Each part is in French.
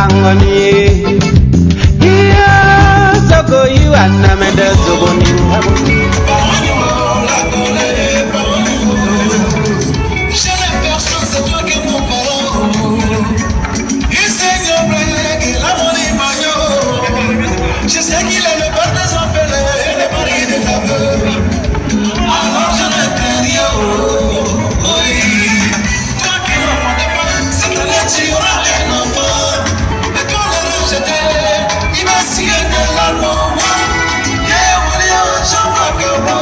Sangoni. Soko you and Namenda Zogoni. Je sais qu'il est le père des orphelins et le mari des aveugles. Alors je ne peux rien. Oui. Toi qui n'entendais pas, cette année tu auras un enfant. Et quand le rejeter, il va scier de l'arme. Yeah, j'en vois que moi.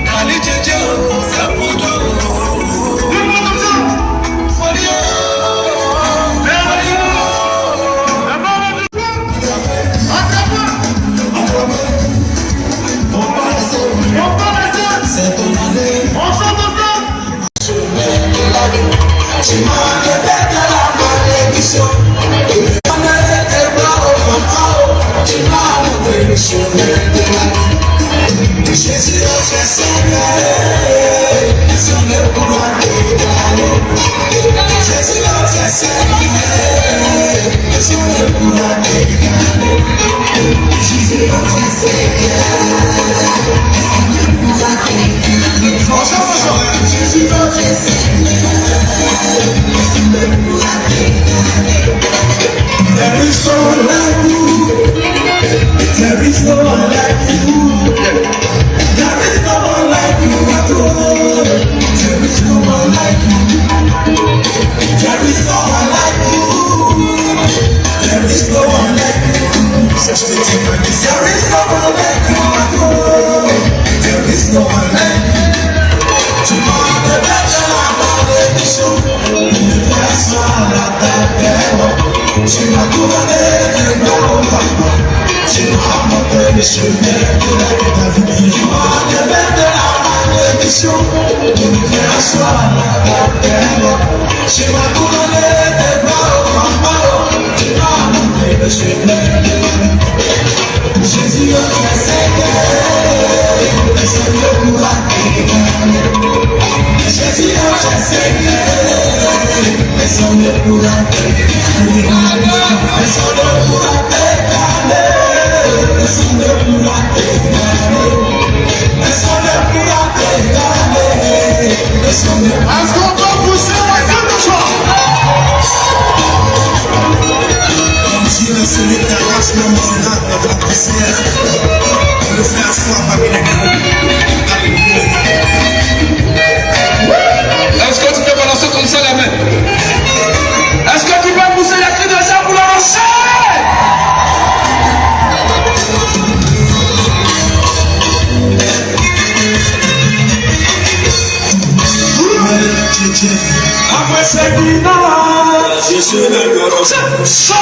Kali Djejo, c'est pour toi. C'est ton année. On chante ensemble. Tu m'as enlevé de la malédiction. Tu m'as enlevé des bras au papa. Tu m'as montré le chemin de la vie. Jésus, notre Seigneur, son œuvre pour t'égaler. Jésus, notre Seigneur, son œuvre pour t'égaler. Jésus, notre Seigneur, son œuvre pour t'égaler. Jésus, notre Seigneur, son œuvre pour t'égaler. There is no one like you. There is no one like you. There is no one like you at all. There is no one like you. There is no one like you. There is no one like you. There is no one like you at all. There is no one like you. Tu m'as révélé la malédiction. L'univers à la terre. Tu m'as couronné de gloire. Tu m'as montré le chemin de la vie. Tu m'as révélé la malédiction. L'univers à la terre. Tu m'as couronné de gloire. Tu m'as montré le chemin de la vie. Jésus, notre Seigneur, le Seigneur pourra t'égaler. Jésus, notre Seigneur, le Seigneur pourra t'égaler. Le Seigneur pourra t'égaler. Le Seigneur pourra t'égaler. Le Seigneur pourra t'égaler. Le Seigneur. Est-ce qu'on peut pousser la gueule de joie? Comme Dieu est celui qui arrache l'homme misérable de la poussière, pour le faire asseoir parmi les gars. Alléluia. Est-ce que tu peux balancer comme ça la main? Est-ce que tu peux pousser la cri de ça pour la lancer? Après cette dimanche, je suis le gorge. Je suis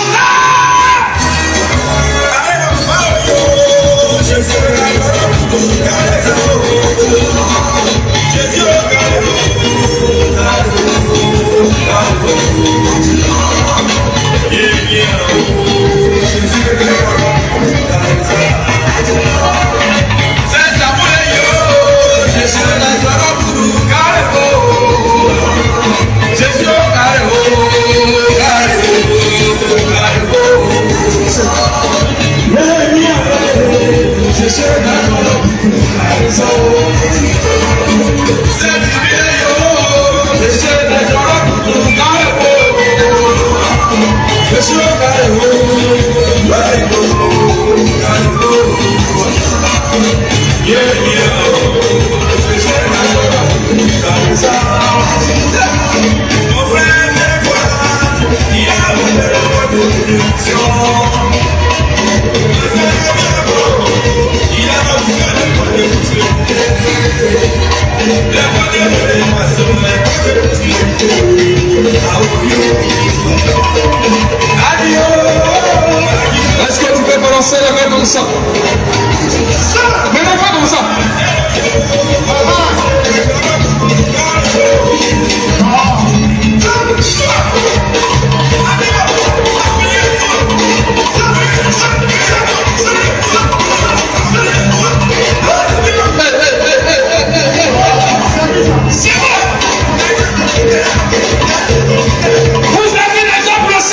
Est-ce que tu peux balancer la main comme ça? Maintenant, fais comme ça. Vous avez déjà placé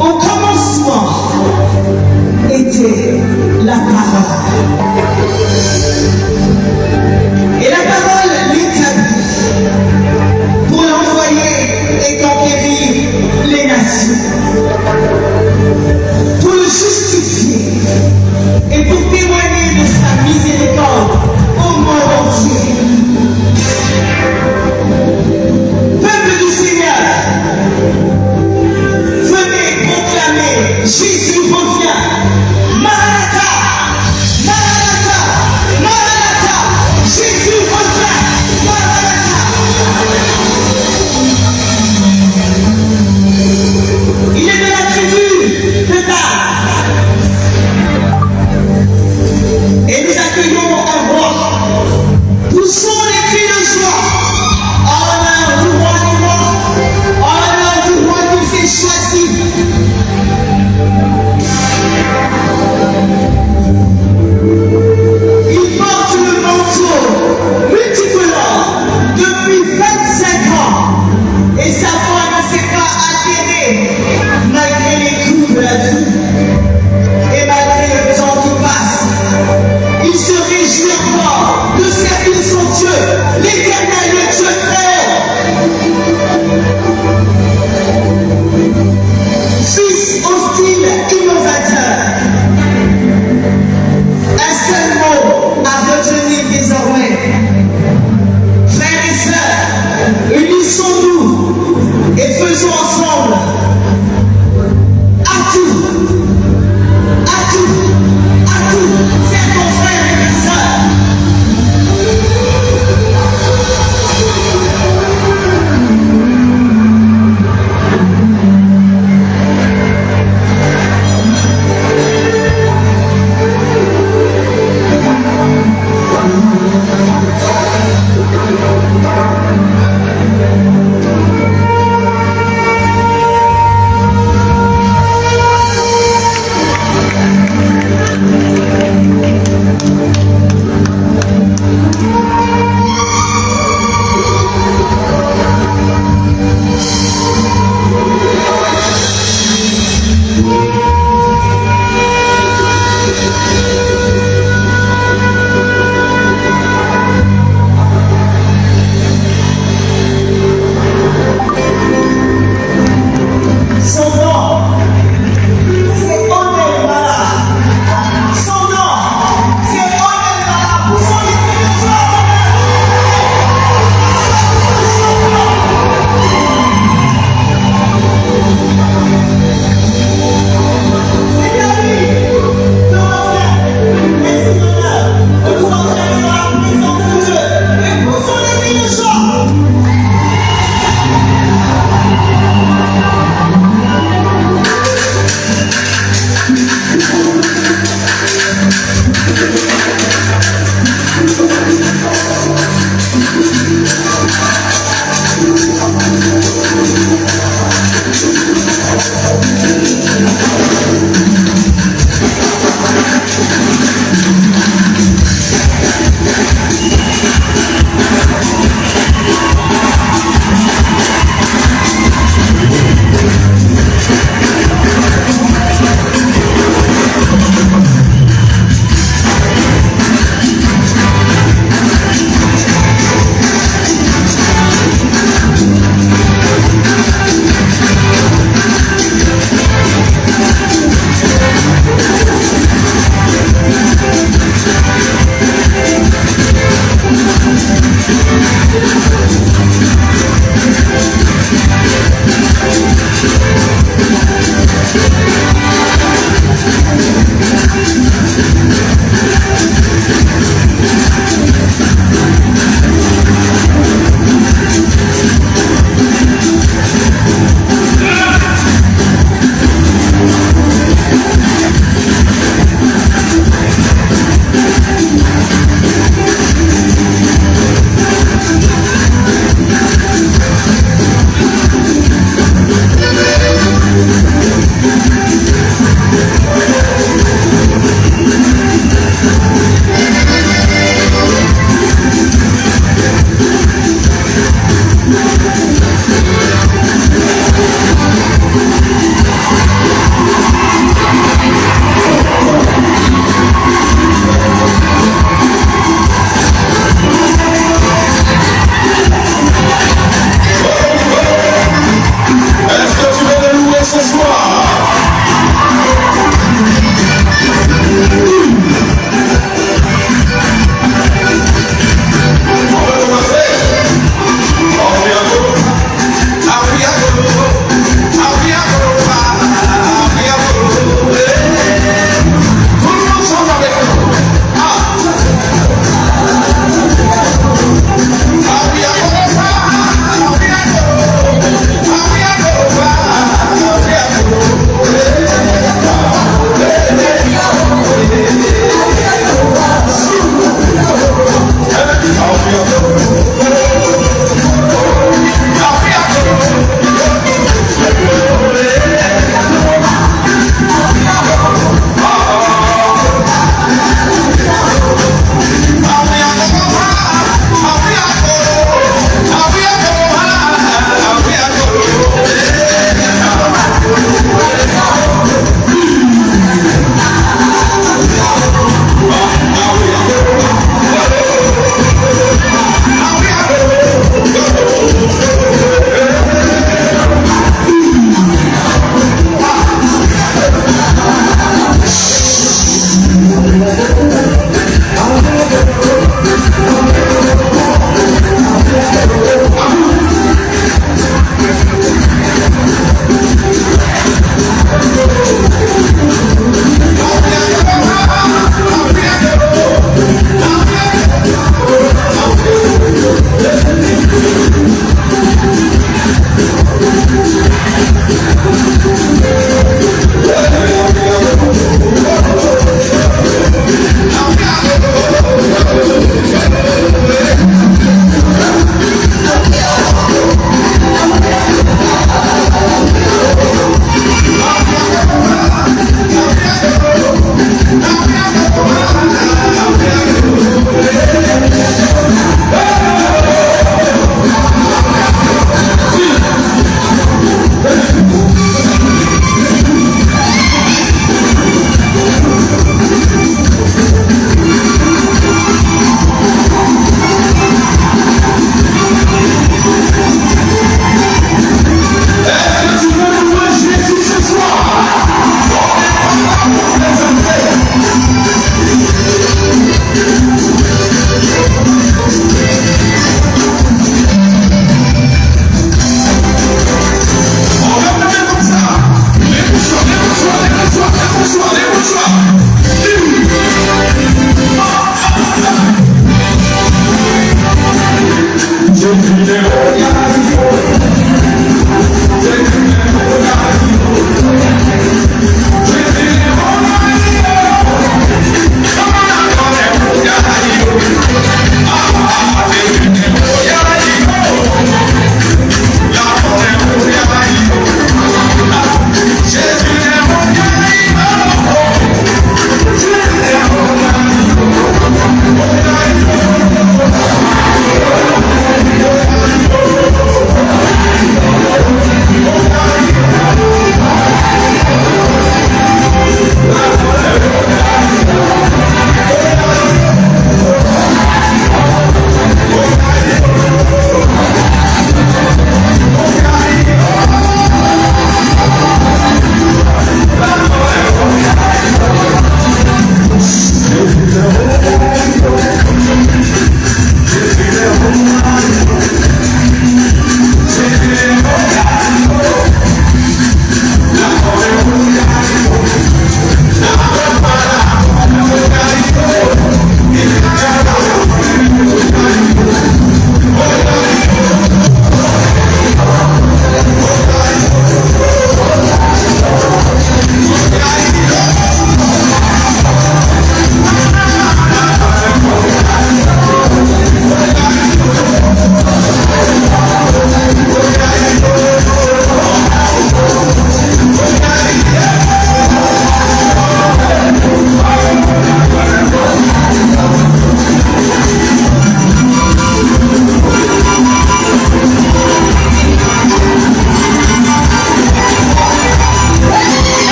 Au commencement était la parole. Et la parole l'établit pour l'envoyer et conquérir les nations, pour le justifier et pour témoigner de sa miséricorde au monde entier. Peuple du Seigneur, venez proclamer, Jésus revient. Maranatha, Maranatha, Maranatha, Jésus revient. Maranatha. Il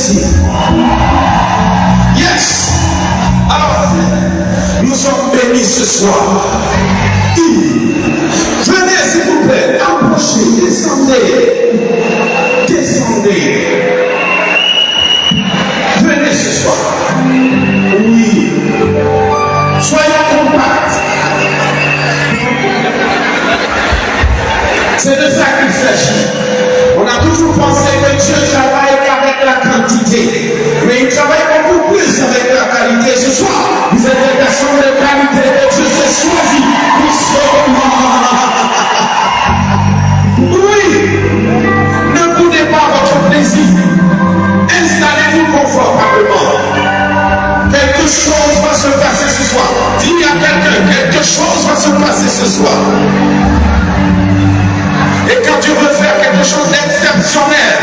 ici. Yes. Alors, nous sommes bénis ce soir. Venez s'il vous plaît, approchez, descendez. Descendez. Venez ce soir. Oui. Soyons compacts. C'est de ça qu'il s'agit. On a toujours pensé que Dieu travaille avec la quantité, mais il travaille beaucoup plus avec la qualité. Ce soir, vous êtes des personnes de qualité et Dieu s'est choisi pour ce moment. Oui, ne boudez pas votre plaisir. Installez-vous confortablement. Quelque chose va se passer ce soir. Dis à quelqu'un, quelque chose va se passer ce soir. Et quand Dieu veut faire quelque chose d'exceptionnel,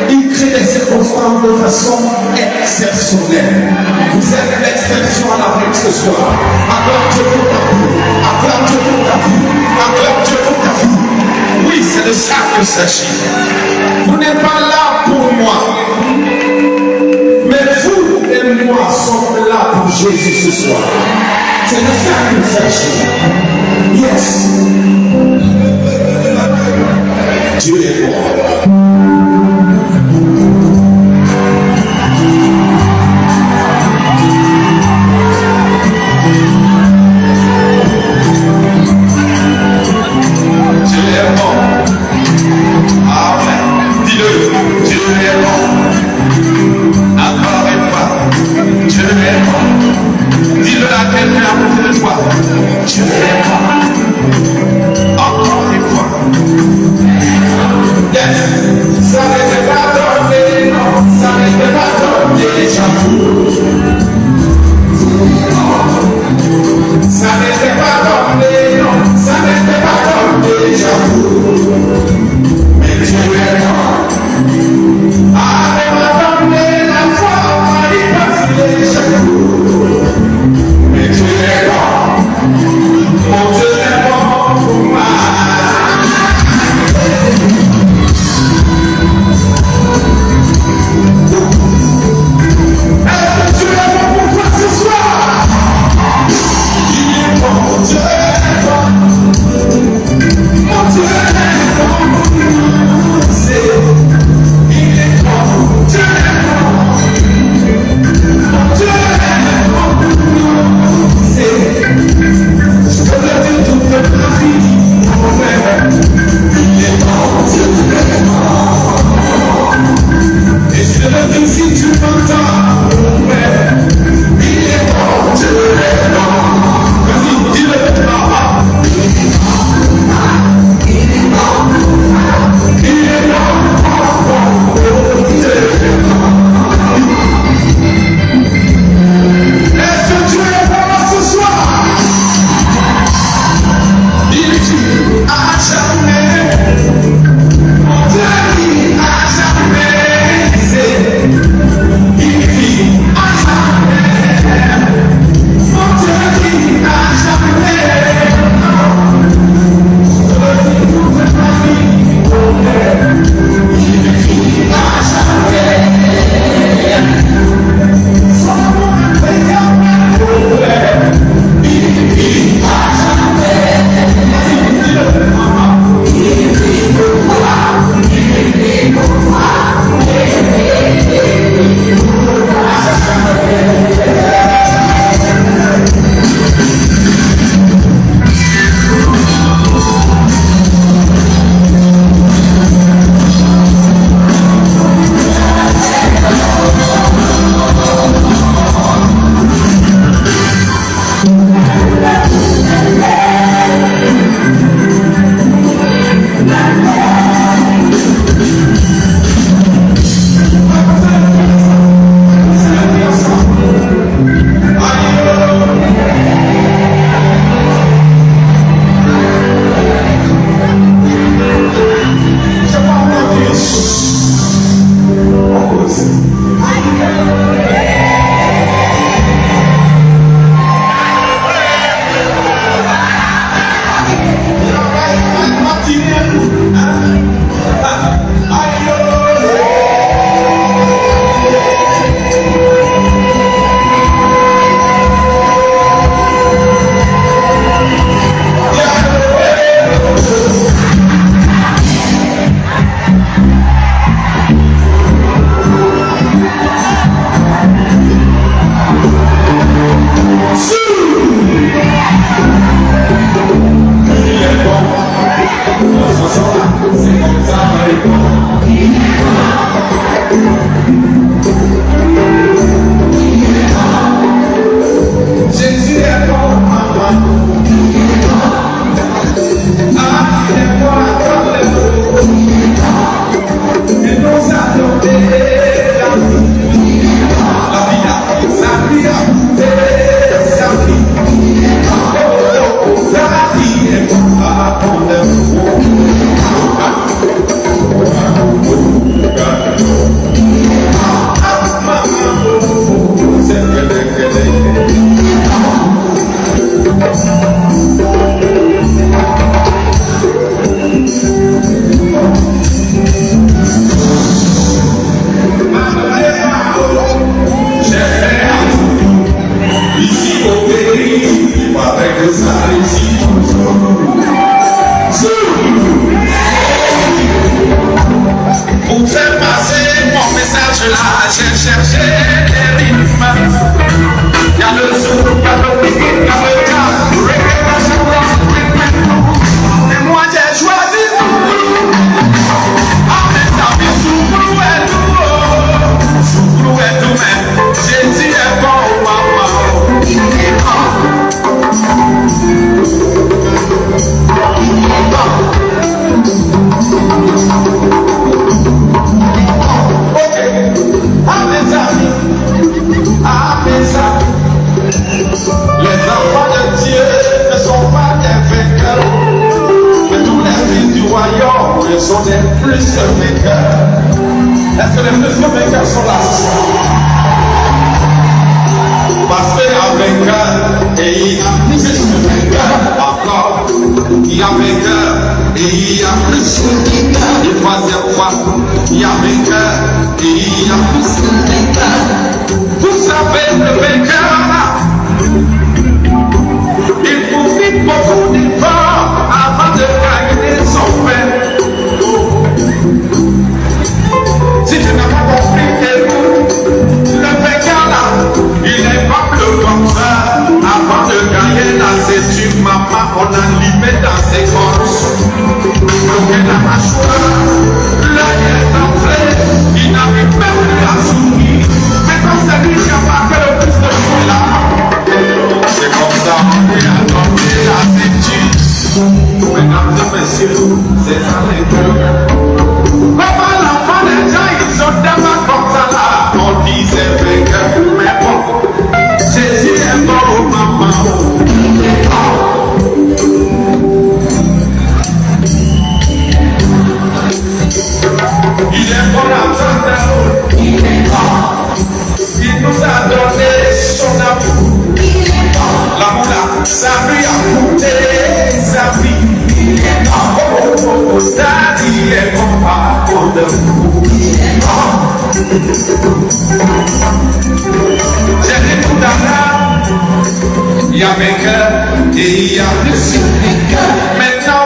il crée des circonstances de façon exceptionnelle. Vous êtes l'exception à l'Afrique ce soir. Acclame Dieu pour ta vie. Acclame Dieu pour ta vie. Acclame Dieu pour ta vie. Oui, c'est de ça qu'il s'agit. Vous n'êtes pas là pour moi. Mais vous et moi sommes là pour Jésus ce soir. C'est de ça qu'il s'agit. Yes. Dieu est bon. Dieu est bon. Amen. Dis-le. Dieu est bon. Encore une fois. Dieu est bon. Dis-le à quelqu'un à côté de toi. Dieu est bon. sont des plus vainqueurs. Est-ce que les plus vainqueurs sont là ce soir? Parce qu'il y a vainqueur et il y a plus de vainqueurs encore. Il y a vainqueur et il y a plus de vainqueurs. Une troisième fois, il y a vainqueur et il y a plus de vainqueurs. Vous savez, le vainqueur là, il profite beaucoup d'efforts avant de gagner son pain. Si tu n'as pas compris, écoute, le vainqueur là, il est pas le comme ça. Avant de gagner la ceinture, maman, on a limé dans ses gorges. Donc il a mâchoire, l'œil est enflé, il n'arrive même plus à sourire. Mais comme c'est lui qui a marqué le plus de choses là, c'est comme ça qu'il a donné la ceinture. Mesdames et messieurs, c'est ça les deux. Comment l'enfant des gens, ils sont tellement comme ça là, on disait vainqueur, mais bon, Jésus est mort, maman. Il est bon à temps, il est mort. Il nous a donné son amour. L'amour là, ça lui a coûté sa vie. Il est mort. Daddy est bon à de vous. Il est mort. J'ai des coups d'argent. Il y a vainqueur et il y a plus de vainqueur. Maintenant,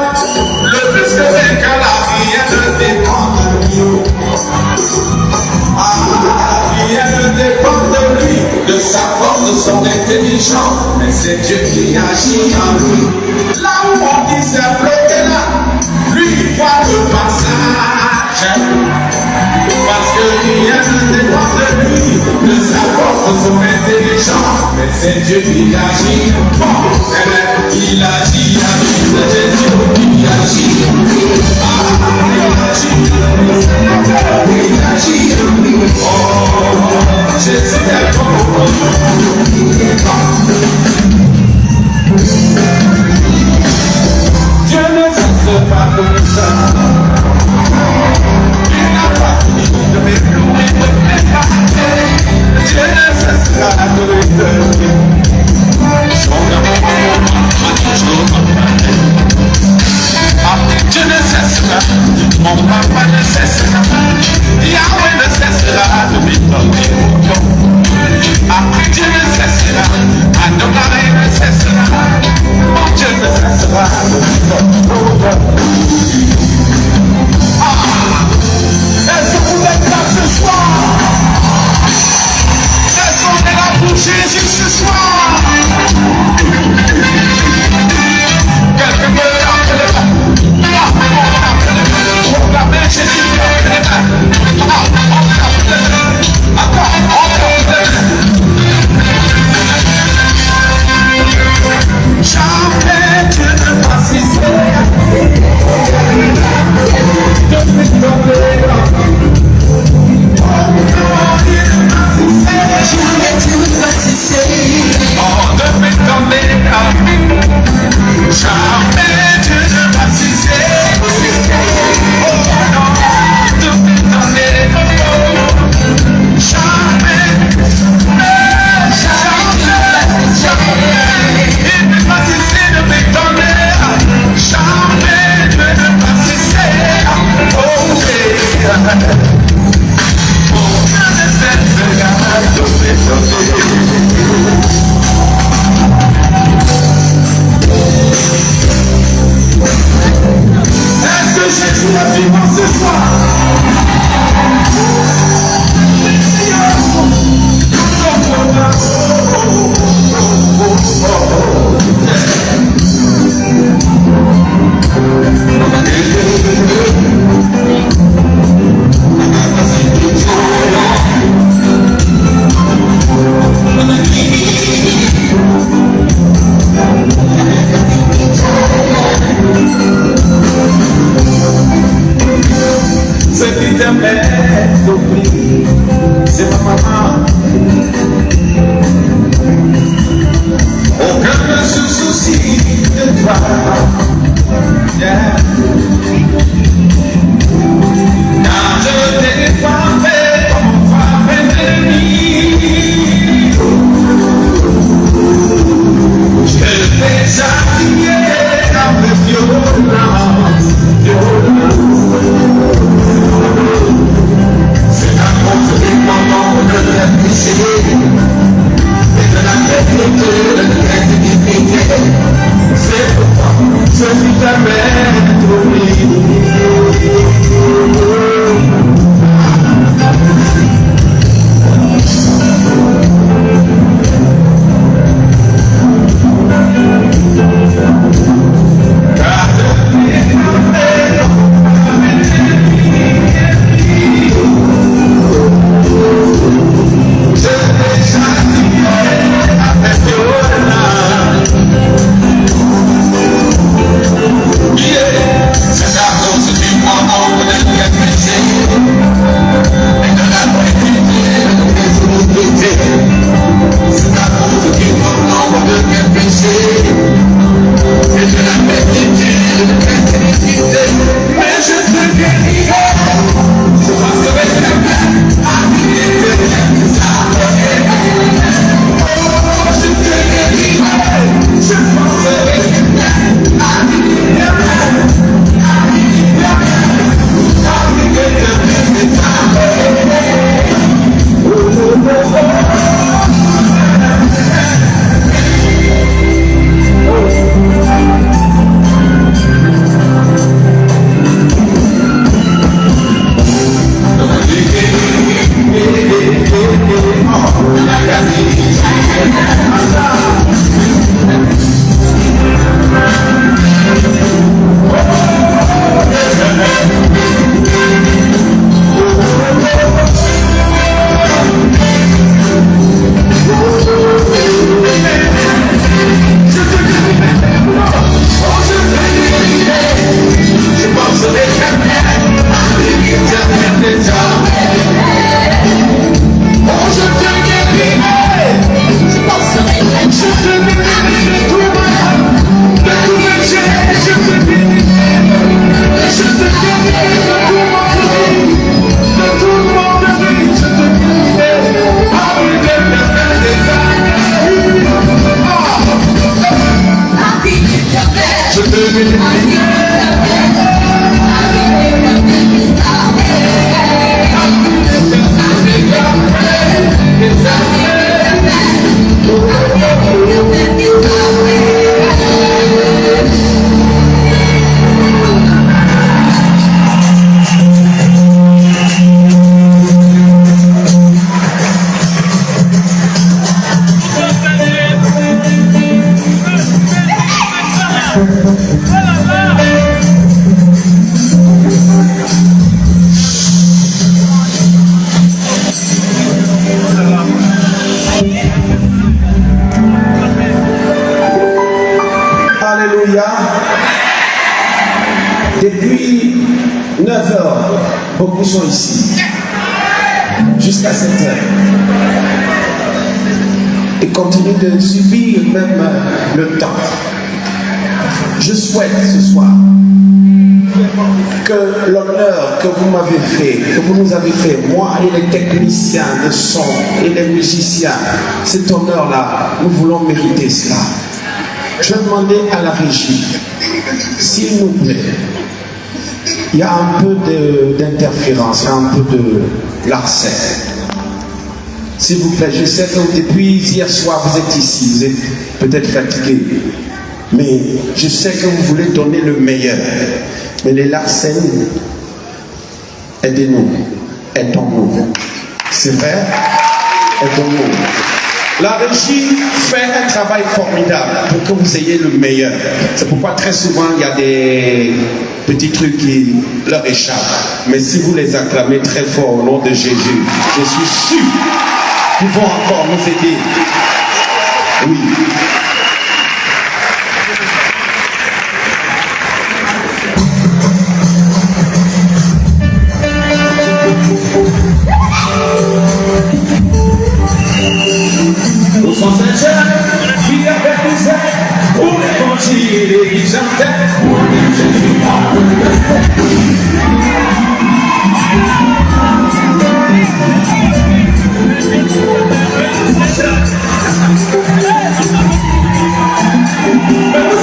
le plus de vainqueur là, rien ne dépend de lui. Rien ne dépend de lui, de sa force, de son intelligence. Mais c'est Dieu qui agit en lui. Là où on dit c'est bloqué là, lui il voit le passage. Parce que rien ne dépend de lui, de sa force, de son intelligence. Mais c'est Dieu qui agit. Bon, il agit à lui, c'est Jésus qui agit. Il agit à lui. Oh, Jésus est bon. Il est bon. Dieu ne cesse pas de ça. Il n'a pas fini de m'éblouir, de m'écarter. Dieu ne cessera de m'étonner. Son amour m'a toujours accompagné. Dieu ne cessera, mon papa ne cessera, Yahweh ne cessera de m'étonner. Dieu ne cessera, Adonai ne cessera, mon Dieu ne cessera de m'étonner. Est-ce que vous êtes là ce soir? Est-ce qu'on est là pour Jésus ce soir? Quelqu'un me rappelle. On l'appelle Jésus, jamais Dieu ne va cesser. Depuis 9 heures, beaucoup sont ici. Jusqu'à 7 heures. Et continuent de subir même le temps. Je souhaite ce soir que l'honneur que vous m'avez fait, que vous nous avez fait, moi et les techniciens de son et les musiciens, cet honneur-là, nous voulons mériter cela. Je vais demander à la régie, s'il nous plaît, il y a un peu d'interférence, il y a un peu de larcène. S'il vous plaît, je sais que depuis hier soir, vous êtes ici, vous êtes peut-être fatigué, mais je sais que vous voulez donner le meilleur. Mais les larcènes, aidez-nous, aidons-nous. C'est vrai, aidons-nous. La régie fait un travail formidable pour que vous ayez le meilleur. C'est pourquoi très souvent il y a des petits trucs qui leur échappent. Mais si vous les acclamez très fort au nom de Jésus, je suis sûr qu'ils vont encore nous aider. Oui. Nous sommes un jeune qui avait poussé pour l'évangile et qui chantait pour le Jésus par nous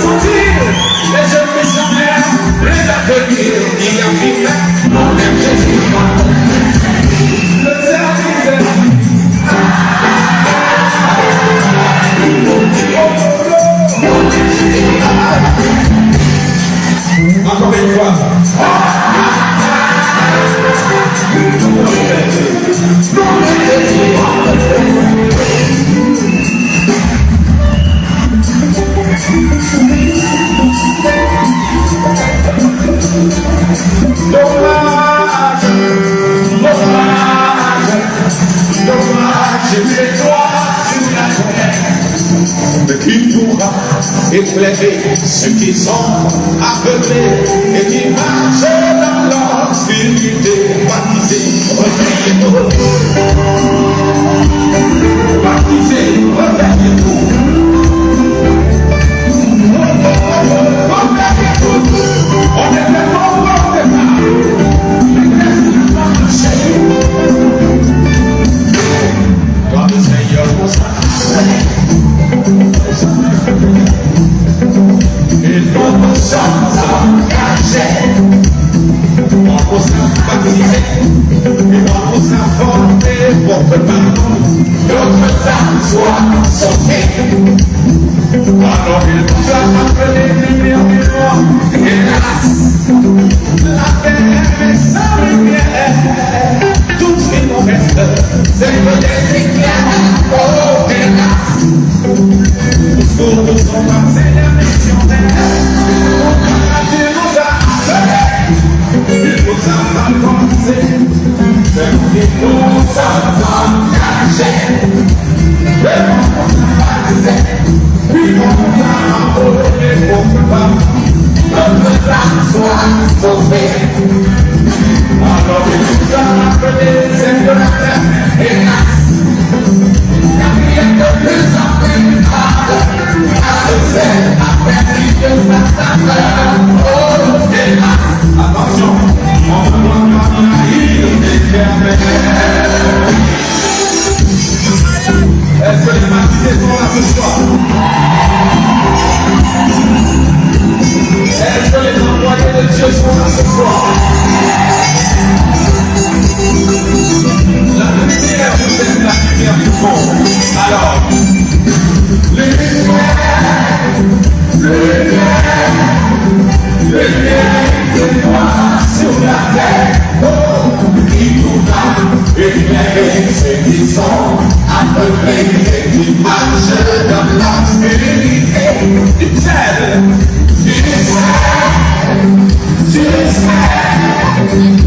sentir les jeunes missionnaires, les l'avenir qui affirmaient mon aime Jésus par le service. Encore une fois. Dommage, les doigts sur la terre, mais qui pourra éclairer ceux qui sont aveuglés et qui marchent dans l'obscurité. Baptisés, réveillez-vous. Baptisés, réveillez-vous. On est tellement bon au départ. Mais qu'est-ce qui va marcher? Quand le Seigneur nous a et nous nous sommes engagés, on nous a baptisés et on nous a formés pour que par nous, d'autres âmes soient sauvées. Alors il nous a appelés lumière du roi, hélas, la terre est sa lumière. Tout ce qui nous reste, c'est que des éclairs, oh hélas. Pour nous sont passés les missionnaires, il nous a appelés, il nous a balancés, c'est nous qui nous sommes engagés. Et on nous a baptisés, puis on nous a envoyés pour que par notre âme soit sauvée. Alors il nous a appelés, c'est de la terre, hélas. La vie est de plus en plus grave, à perdu de sa saveur. Oh, hélas. Attention, on ne doit pas trahir l'éternel. Est-ce que les baptisés sont là ce soir? Est-ce que les envoyés de Dieu sont là ce soir? La lumière, vous êtes la lumière du monde. Alors, lumière sur la terre, oh, qui nous a éclairé ceux qui sont aveuglés et qui marchent dans l'obscurité. Tu sais,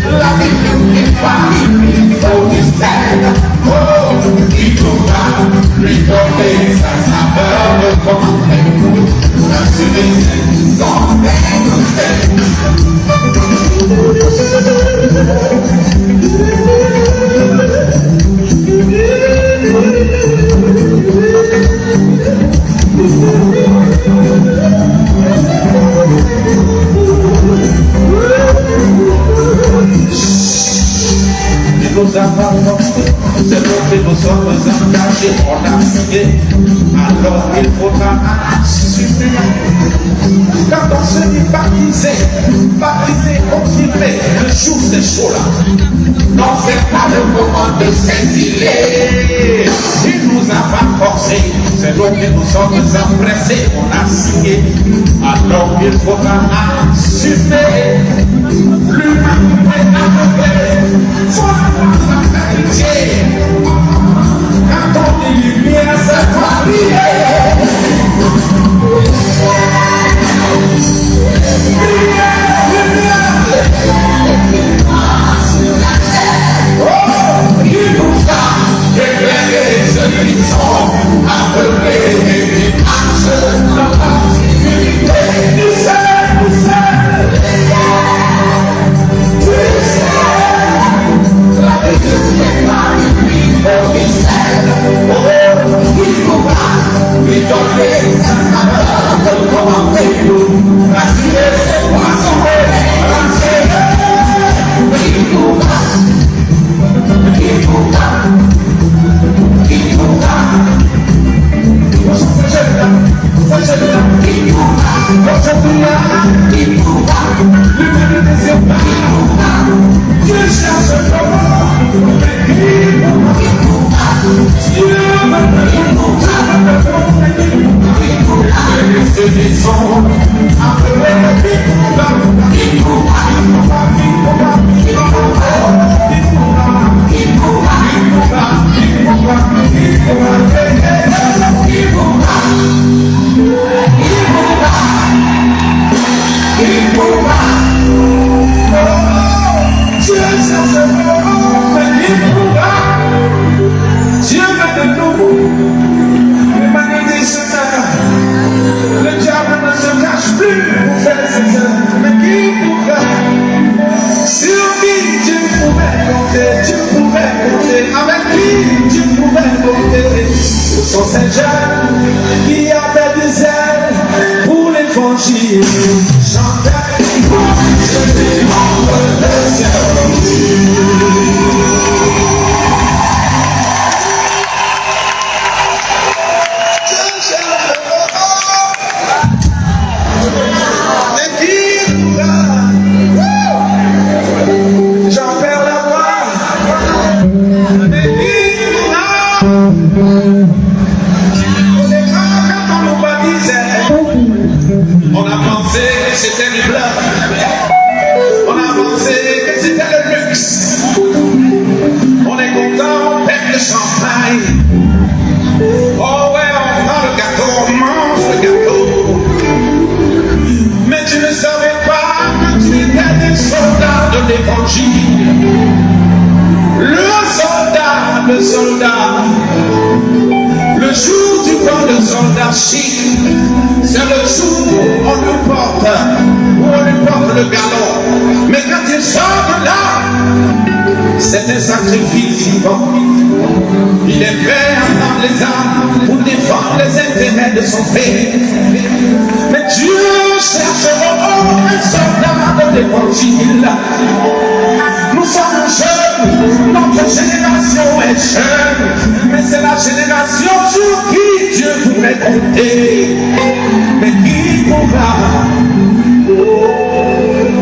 la vie n'est pas il faut du sel, oh, qui pourra lui donner sa saveur de comprendre, rassurer ceux qui sont nous avons forcé, c'est donc que nous sommes engagés, on a signé, alors il faudra assumer. Quand on se dit baptisé, confirmé, le jour c'est chaud là. Non, c'est pas le moment de s'exiler. Il nous a pas forcé, c'est donc que nous sommes empressés, on a signé, alors il faudra assumer. L'humanité aveuglée, faut avoir la vérité. Quand on dit lumière, c'est pas briller. Oh, il nous a éclairé ceux qui sont aveuglés et qui marchent dans l'obscurité. Tu sais. Oh, Dieu veut de nous. L'humanité se meurt. Le diable ne se cache plus pour faire ses œuvres. Mais qui pourra? Sur qui Dieu pouvait compter? Dieu pouvait compter. Avec qui Dieu pouvait compter? Ce sont ces jeunes qui avaient des ailes pour l'évangile. Chantaient, je démontre le ciel. On a pensé que c'était du bluff. On a pensé que c'était le luxe. On est content, on pète le champagne. Oh ouais, on prend le gâteau, on mange le gâteau. Mais tu ne savais pas que tu étais des soldats de l'évangile. Le soldat. Le jour du camp de soldat chic, c'est le jour où on lui porte le galon. Mais quand il sort de là, c'est un sacrifice vivant. Il est prêt à prendre les armes pour défendre les intérêts de son pays. Mais Dieu cherche un soldat de l'évangile. Nous sommes jeunes, notre génération est jeune, mais c'est la génération sur qui Dieu pourrait compter. Mais qui pourra?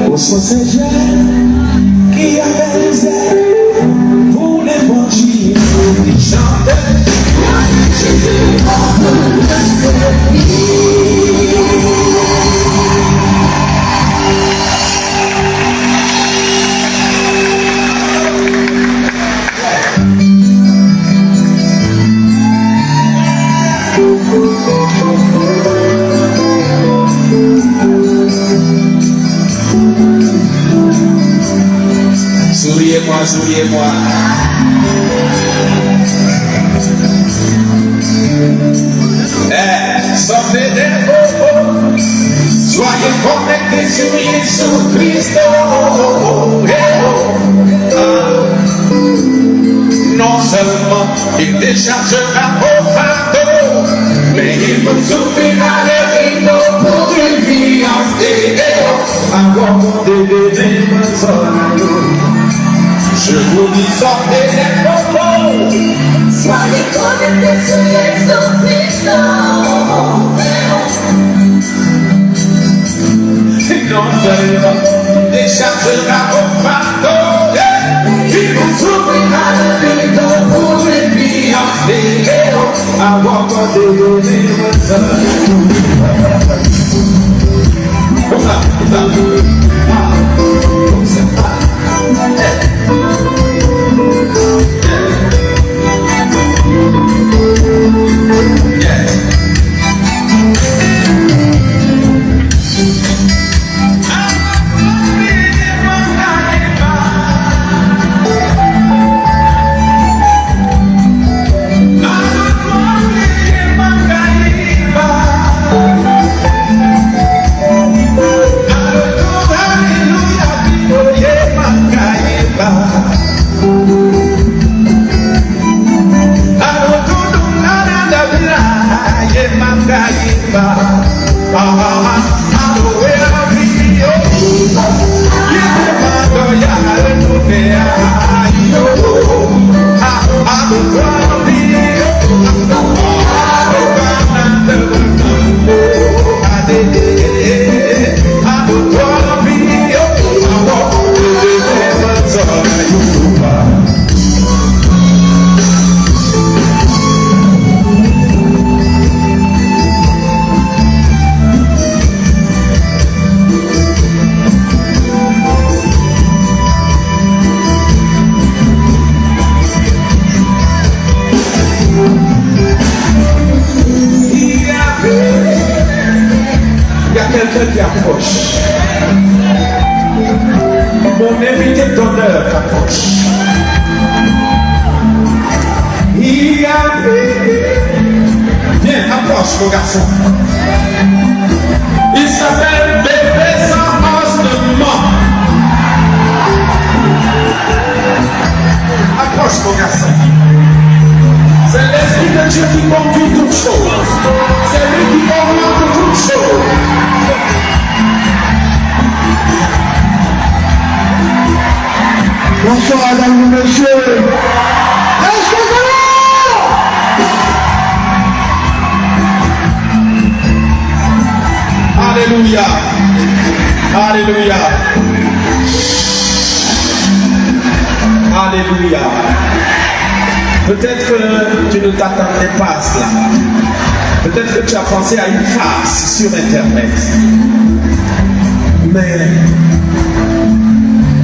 Où sont ces jeunes qui avaient les ailes pour l'évangile? Ils chantaient Jésus entre le Souriez-moi, souriez-moi. Sortez des bobos, soyez connectés sur Jésus-Christ. Non seulement il déchargera vos fardeaux, mais il vous ouvrira les rideaux pour une vie en stéréo. Avoir des je vous dis, sortez des bobos, soyez connectés sur Jésus-Christ. Non seulement déchargera vos fardeaux, il vous ouvrira le rideau pour une vie en stéréo. Avoir des comme ça, comme ça. Comme ça. quelqu'un qui approche. Mon invité d'honneur approche. Il a pris. Viens, approche mon garçon. Il s'appelle Bébé sans osement. Approche mon garçon. C'est l'Esprit de Dieu qui conduit toutes choses. C'est lui qui oriente toutes choses. Bonsoir, mesdames et messieurs. Alléluia. Alléluia. Alléluia. Peut-être que tu ne t'attendais pas à cela. Peut-être que tu as pensé à une farce sur Internet. Mais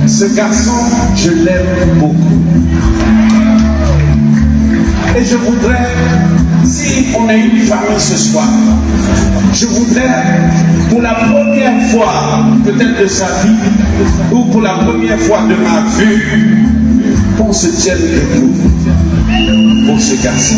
ce garçon, je l'aime beaucoup. Et je voudrais, si on est une famille ce soir, je voudrais, pour la première fois, peut-être de sa vie, ou pour la première fois de ma vue, qu'on se tienne debout pour ce garçon.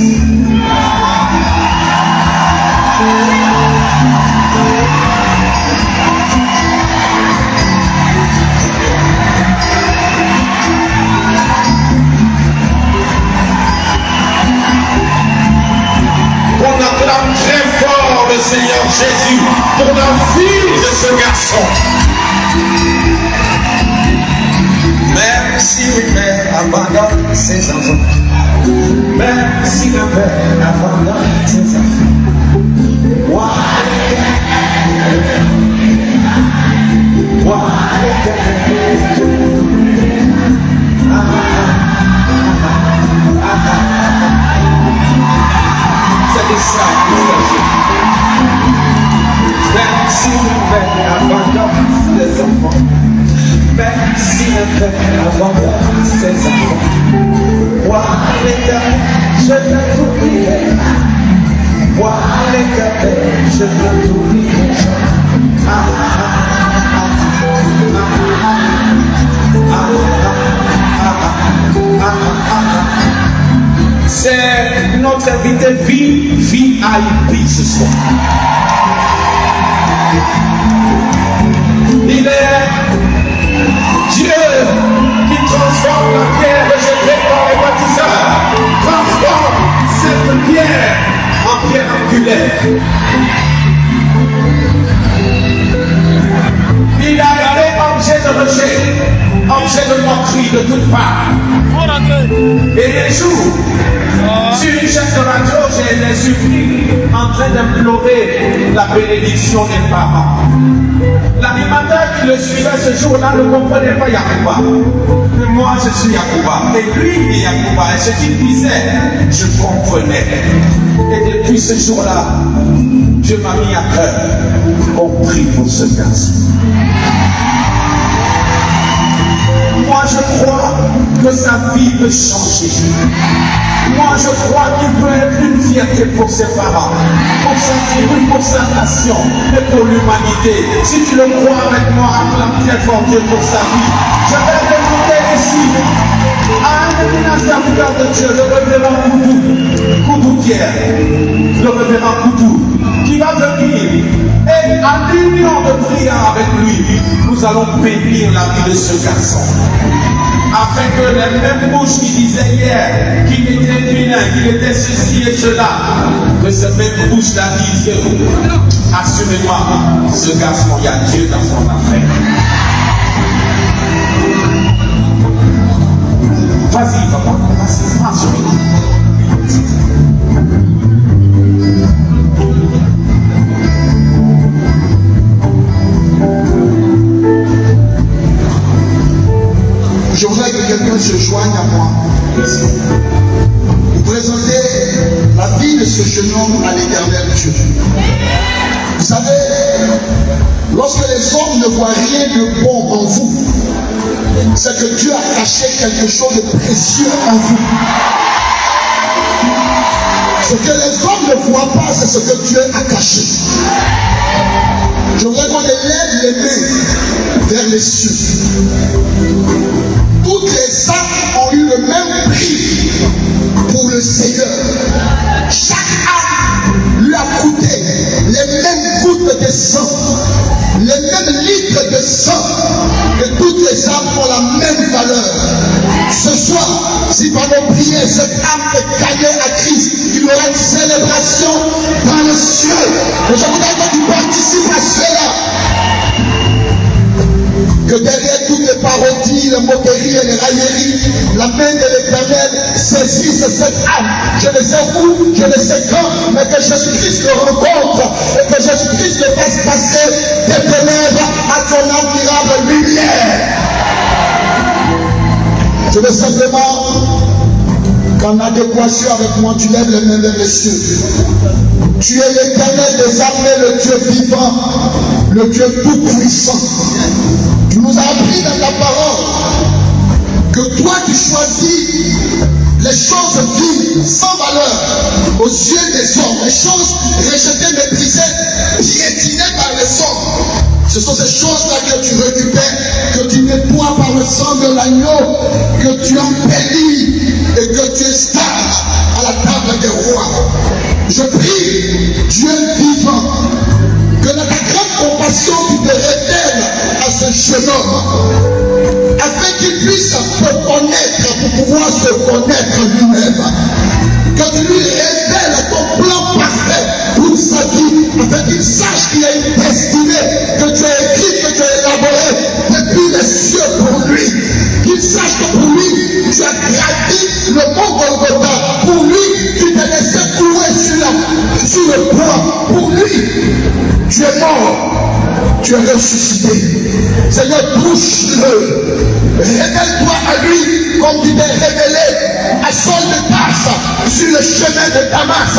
On acclame très fort le Seigneur Jésus pour la vie de ce garçon. Même si le père abandonne ses enfants, même si le père abandonne ses enfants, moi c'est ça qui s'agit. Même si le père abandonne ses enfants, même si le père abandonne ses enfants, moi l'Éternel, je ne t'oublierai pas. Moi l'Éternel, je ne t'oublierai pas. C'est notre invité VIP ce soir. Il est Dieu qui transforme la pierre rejetée par les bâtisseurs, transforme cette pierre en pierre angulaire. Il a été objet de rejet, objet de moquerie de toutes parts. Et les jours, sur une chaîne de radio, j'ai les surpris en train d'implorer la bénédiction des parents. L'animateur qui le suivait ce jour-là ne comprenait pas Yacouba. Mais moi, je suis Yacouba. Et lui, il est Yacouba. Et ce qu'il disait, je comprenais. Et depuis ce jour-là, Dieu m'a mis à cœur qu'on prie pour ce garçon. Moi, je crois que sa vie peut changer. Moi, je crois qu'il peut être une fierté pour ses parents, pour sa tribu, pour sa nation et pour l'humanité. Si tu le crois avec moi, acclame très fort Dieu pour sa vie. Je vais demander ici à un éminent serviteur de Dieu, le révérend Koudou Pierre, le révérend Koudou, qui va venir. Et en union de prière avec lui, nous allons bénir la vie de ce garçon. Afin que les mêmes bouches qui disaient hier qu'il était vilain, qu'il était ceci et cela, que ces mêmes bouches-là disent, assurément, ce garçon, il y a Dieu dans son affaire. Vas-y, papa, vas-y, prends sur lui. Je voudrais que quelqu'un se joigne à moi. Vous présentez la vie de ce jeune homme à l'Éternel Dieu. Vous savez, lorsque les hommes ne voient rien de bon en vous, c'est que Dieu a caché quelque chose de précieux en vous. Ce que les hommes ne voient pas, c'est ce que Dieu a caché. Je voudrais qu'on élève les mains vers les cieux. que derrière toutes les parodies, les moqueries et les railleries, la main de l'Éternel saisisse cette âme. Je ne sais où, je ne sais quand, mais que Jésus-Christ le rencontre et que Jésus-Christ le fasse passer des ténèbres à son admirable lumière. Je veux simplement qu'en adéquation avec moi, tu lèves les mains vers les cieux. Tu es l'Éternel des armées, le Dieu vivant, le Dieu tout-puissant. Tu nous as appris dans ta parole que toi tu choisis les choses vives, sans valeur, aux yeux des hommes, les choses rejetées, méprisées, piétinées par les hommes. Ce sont ces choses-là que tu récupères, que tu nettoies par le sang de l'agneau, que tu embellis et que tu installes à la table des rois. Je prie, Dieu vivant, que dans ta grande compassion tu te révèles à ce jeune homme, afin qu'il puisse te connaître pour pouvoir se connaître lui-même. Que tu lui révèles ton plan parfait pour sa vie, afin qu'il sache qu'il y a une destinée que tu as écrite, que tu as élaborée depuis les cieux pour lui. Qu'il sache que pour lui, tu as gravi le mont Golgotha. Pour lui, tu t'es laissé courir sur le bois. Pour lui, tu es mort, tu es ressuscité. Seigneur, touche-le. Révèle-toi à lui comme tu t'es révélé à Saul de Tarse sur le chemin de Damas.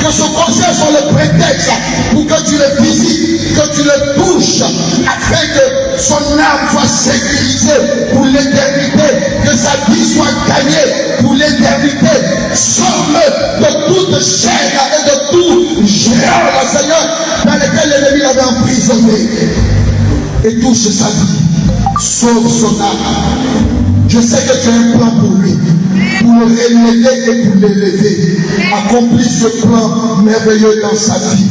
Que ce conseil soit le prétexte pour que tu le visites, que tu le touches, afin que son âme soit sécurisée pour l'éternité, que sa vie soit gagnée pour l'éternité. Sauve-le de toute chaîne et de tout géant, Seigneur, dans lequel l'ennemi l'avait emprisonné. Et touche sa vie. Sauve son âme. Je sais que tu as un plan pour lui, pour le relever et pour l'élever. Accomplis ce plan merveilleux dans sa vie,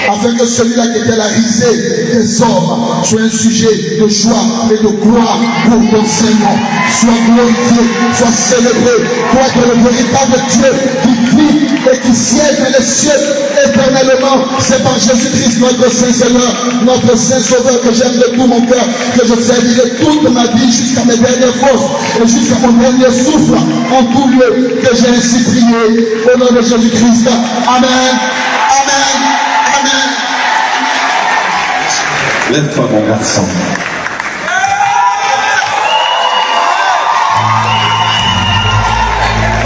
afin que celui-là qui était la risée des hommes soit un sujet de joie et de gloire pour ton Seigneur. Sois glorifié, sois célébré. Toi qui es le véritable Dieu qui vit et qui siège dans les cieux éternellement. C'est par Jésus-Christ notre Saint Seigneur, notre Saint Sauveur, que j'aime de tout mon cœur, que je servirai toute ma vie jusqu'à mes dernières forces et jusqu'à mon dernier souffle en tout lieu, que j'ai ainsi prié au nom de Jésus-Christ. Amen. Amen. Amen. Lève-toi, mon garçon.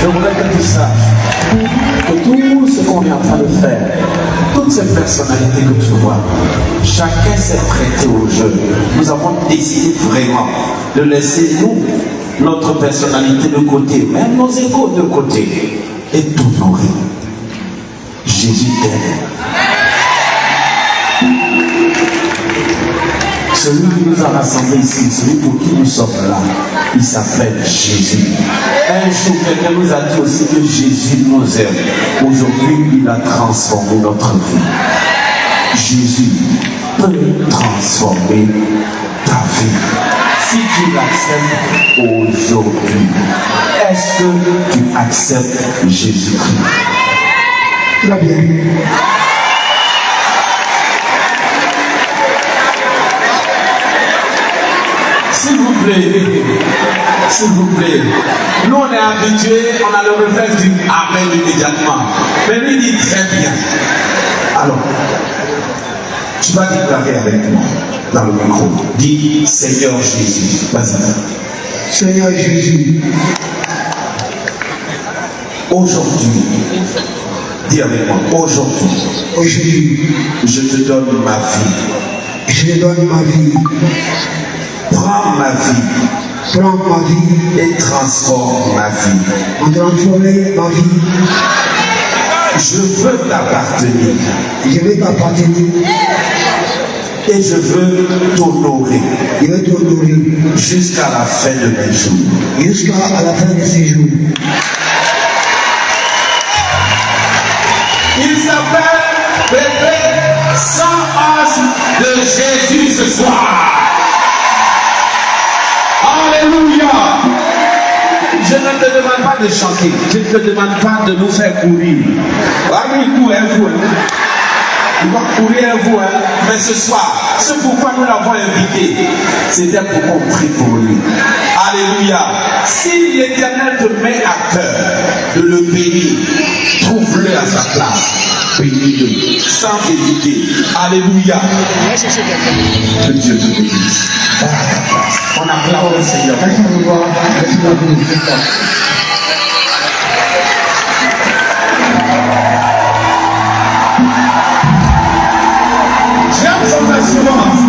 Je voudrais que tu saches que tout ce qu'on est en train de faire, toutes ces personnalités que tu vois, chacun s'est prêté au jeu. Nous avons décidé vraiment de laisser nous, notre personnalité de côté, même nos égos de côté, et tout nourrir. Jésus t'aime. Celui qui nous a rassemblés ici, celui pour qui nous sommes là, il s'appelle Jésus. Un jour, quelqu'un nous a dit aussi que Jésus nous aime. Aujourd'hui, il a transformé notre vie. Jésus peut transformer ta vie. Si tu l'acceptes aujourd'hui, est-ce que tu acceptes Jésus-Christ? Très bien. S'il vous plaît, nous on est habitués, on a le réflexe du Amen immédiatement. Mais lui dit très bien. Alors, tu vas déclarer avec moi dans le micro. Dis Seigneur Jésus. Vas-y. Seigneur Jésus, aujourd'hui, dis avec moi, aujourd'hui, je te donne ma vie. je te donne ma vie. Prends ma vie. Prends ma vie et transforme ma vie. en transformer ma vie. Je veux t'appartenir. Je vais t'appartenir. Et je veux t'honorer. Je vais t'honorer jusqu'à la fin de mes jours. jusqu'à la fin de ces jours. Il s'appelle Bébé 111 de Jésus ce soir. Alléluia. Je ne te demande pas de chanter. Je ne te demande pas de nous faire courir. Il va courir à vous, mais ce soir, c'est pourquoi nous l'avons invité. C'était pour qu'on prie pour lui. Alléluia. Si l'Éternel te met à cœur de le bénir, trouve-le à sa place. Bénis-le sans hésiter. Alléluia. Que Dieu te bénisse. On acclame le Seigneur. J'aime son assurance.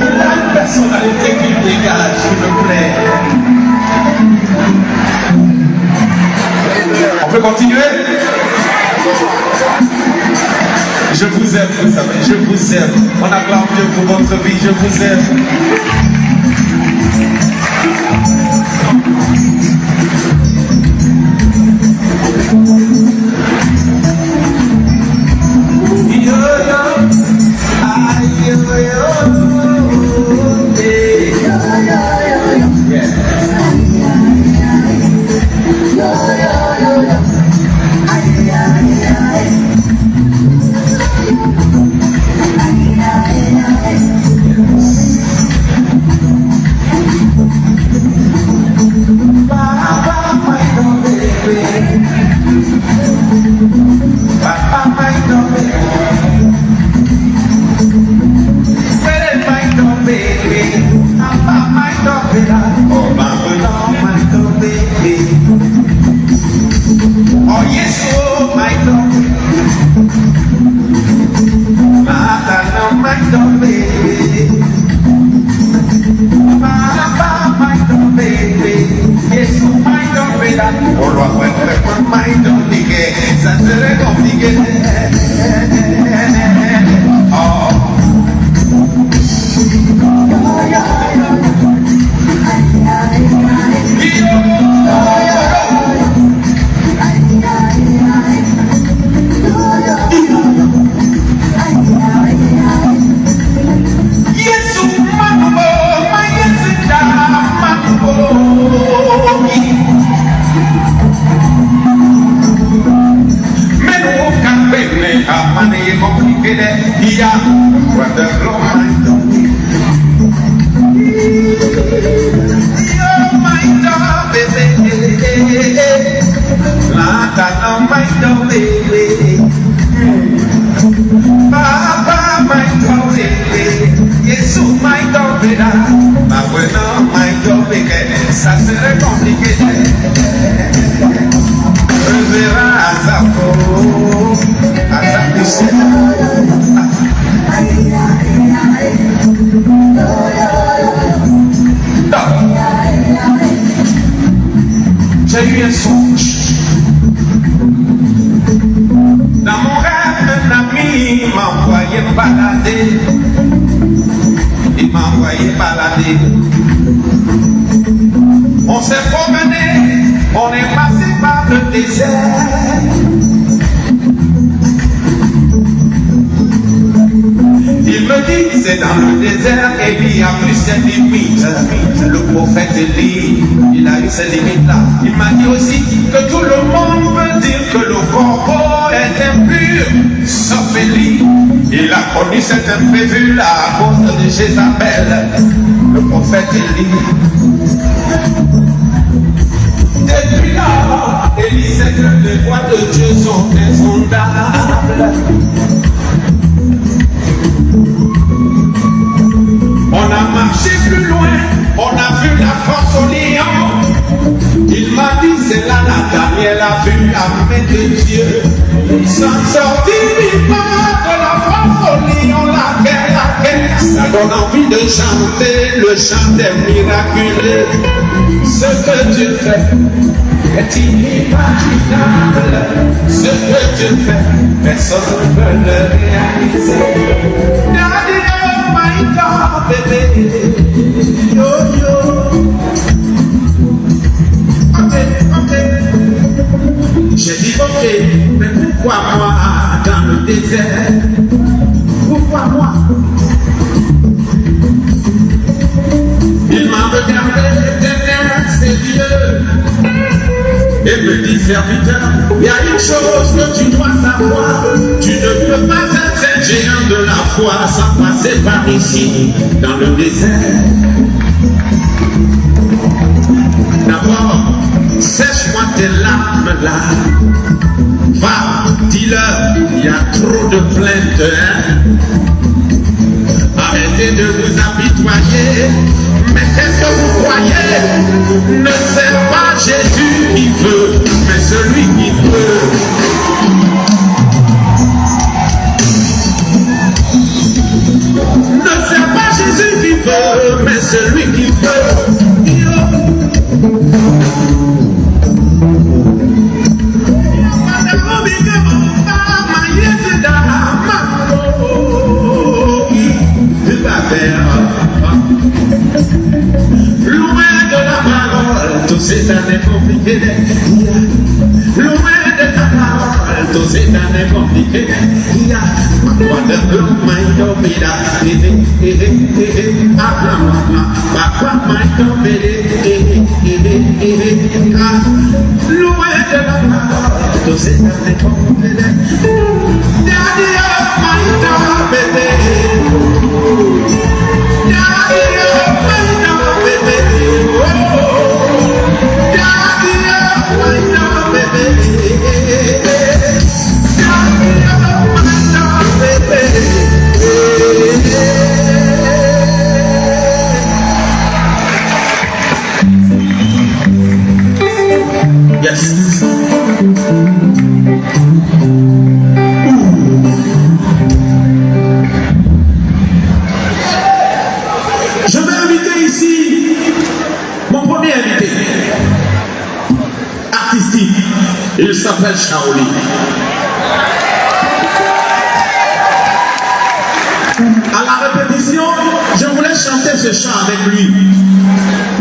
Il a une personnalité qui me dégage, qui me plaît. On peut continuer? Je vous aime, vous savez, je vous aime. On acclame Dieu pour votre vie, je vous aime. Ça serait compliqué. Ça serait compliqué. On verra à sa peau, à sa poussière. J'ai eu un songe. Dans mon rêve, un ami m'a envoyé balader. Il m'a envoyé balader. On s'est promené, on est passé par le désert. Il me dit, c'est dans le désert, Élie a vu ses limites. Le prophète Élie, il a eu ses limites-là. Il m'a dit aussi que tout le monde peut dire que le corbeau est impur, sauf Élie. Il a connu cet imprévu-là à cause de Jézabel, le prophète Élie. Depuis là, Élie sait que les voies de Dieu sont insondables. On a marché plus loin, on a vu la force au lion. Il m'a dit, c'est là la Daniel a vu la main de Dieu. S'en sortir vivant de la force au lion, la guerre. Ça donne envie de chanter le chant des miraculeux. Ce que Dieu fait est inimaginable. Ce que Dieu fait, personne ne peut le réaliser. Daddy, oh my God, bébé, yo yo. Ok. J'ai dit ok, mais pourquoi moi dans le désert? Pourquoi moi? Il m'a regardé derrière ses yeux. et me dit, serviteur, il y a une chose que tu dois savoir. Tu ne peux pas être un géant de la foi sans passer par ici, dans le désert. D'abord, sèche-moi tes larmes là. Va, dis-leur, il y a trop de plaintes. Hein? Arrêtez de vous apitoyer. Mais qu'est-ce que vous croyez? Ne c'est pas Jésus qui veut, mais celui qui peut. Ne c'est pas Jésus qui veut, mais celui qui veut. Loin de la parole, tout c'est un compliqué. Loin de ta parole, tout c'est un compliqué. What the blow my domida, papa my domida, loin de la parole, tout c'est un compliqué. Daddy of my domida. Daddy of my domida, oh, Daddy of my domida, Daddy of my domida. Yes. Je vais inviter ici mon premier invité artistique. Il s'appelle Shaoli. À la répétition, je voulais chanter ce chant avec lui.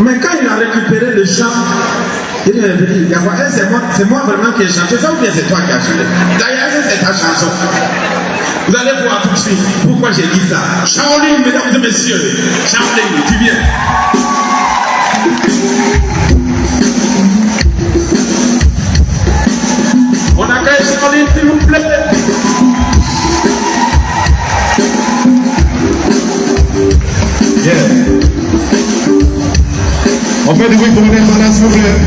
Mais quand il a récupéré le chant, il est venu. C'est moi vraiment qui ai chanté ça ou bien c'est toi qui as chanté? D'ailleurs, c'est ta chanson. Vous allez voir tout de suite pourquoi j'ai dit ça. Shaoli, mesdames et messieurs. Shaoli, tu viens. On accueille Shaoli, s'il vous plaît. Yeah. On fait du bruit pour l'indépendance, s'il vous plaît.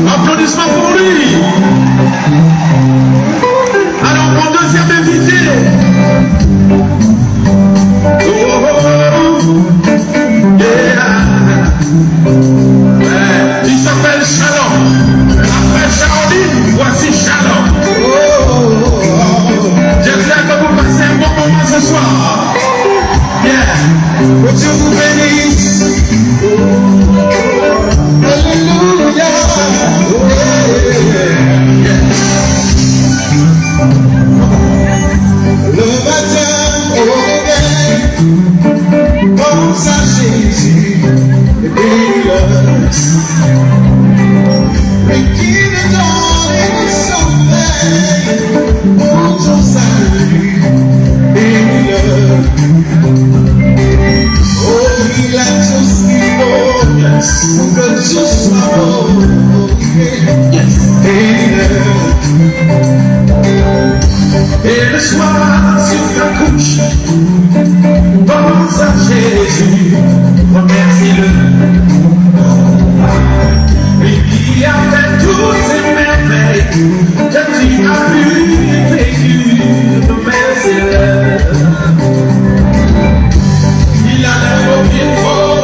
Applaudissements pour lui. Alors, mon deuxième invité. Oh, yeah. Il s'appelle Shalom. Après Shaolin, voici Shalom. J'espère que vous passez un bon moment ce soir. Yeah. Que Dieu vous bénisse. Alléluia. Le baptême au réveil, pense à Jésus et bénis-le. Mais qui le donne et le sommeil pour ton salut, bénis-le. Oh, il a tout ce qu'il faut pour que tout soit beau. Bénis-le. Et le soir sur ta couche, pense à Jésus, remercie-le. Lui qui a fait toutes ces merveilles que tu as vu et vécu, remercie-le. Il a l'amour qu'il faut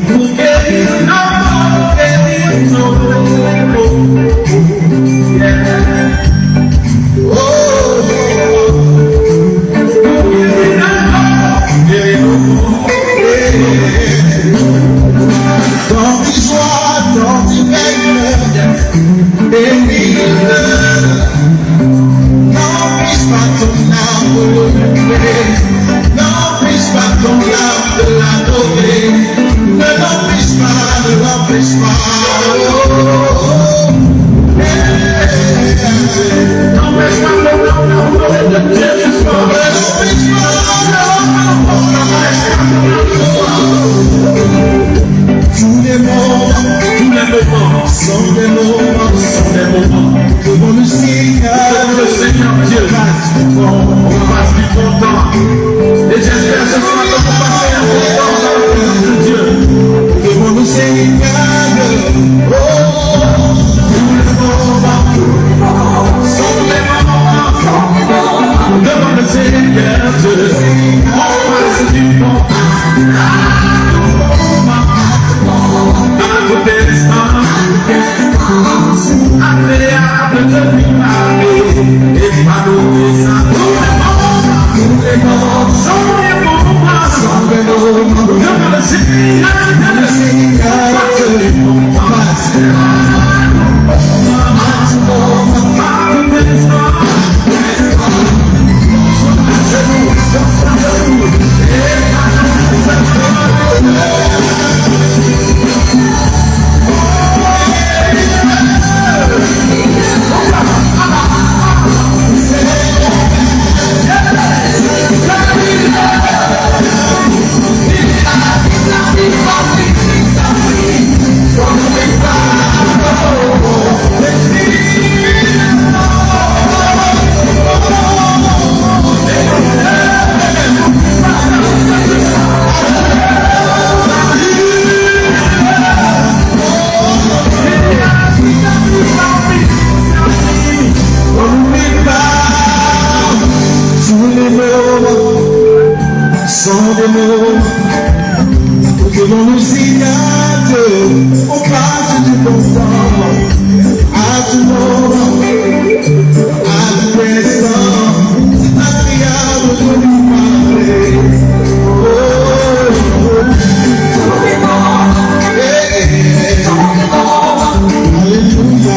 pour guérir nos maux, guérir nos maux. Yeah. Dans tes joies, dans tes peines, bénis-le. N'empêche pas ton âme de le louer. N'empêche pas ton âme de l'adorer. Ne l'empêche pas, ne l'empêche pas. Oh, oh, oh. sont des moments devant le Seigneur Dieu. On passe du bon temps. Et j'espère ce soir que vous passez un bon temps dans la présence de Dieu. devant le Seigneur. Oh, tous les moments Sont les moments devant le Seigneur Dieu. On passe du bon temps. Agréable de lui parler et pardonner ça. Tous les moments sont les moments devant le Seigneur. Sans des mots, devant le Seigneur, on passe du bon temps à tout moment, à tout instant. C'est agréable de lui parler. Oh, alléluia.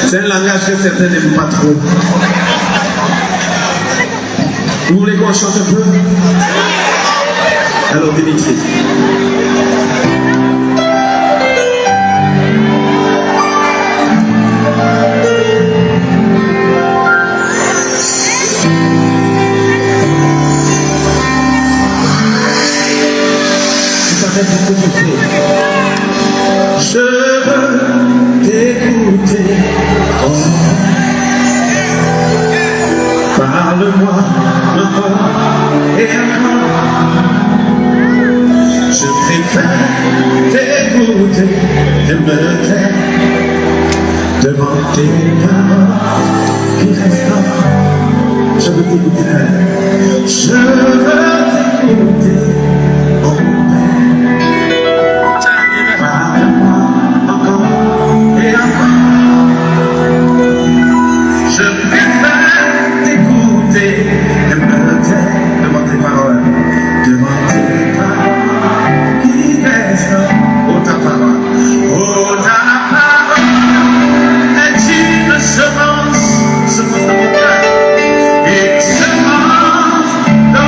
C'est un langage que certains n'aiment pas trop. Vous voulez qu'on chante un peu? Alors Dimitri. Je veux t'écouter. Parle-moi encore et encore. Je préfère t'écouter et me taire devant tes paroles qui restent encore. Je veux t'écouter. Je veux t'écouter. Oh Père, parle-moi encore et encore. Je préfère t'écouter et me taire devant tes paroles qui restent. Oh ta parole est une semence dans mon cœur et semence dans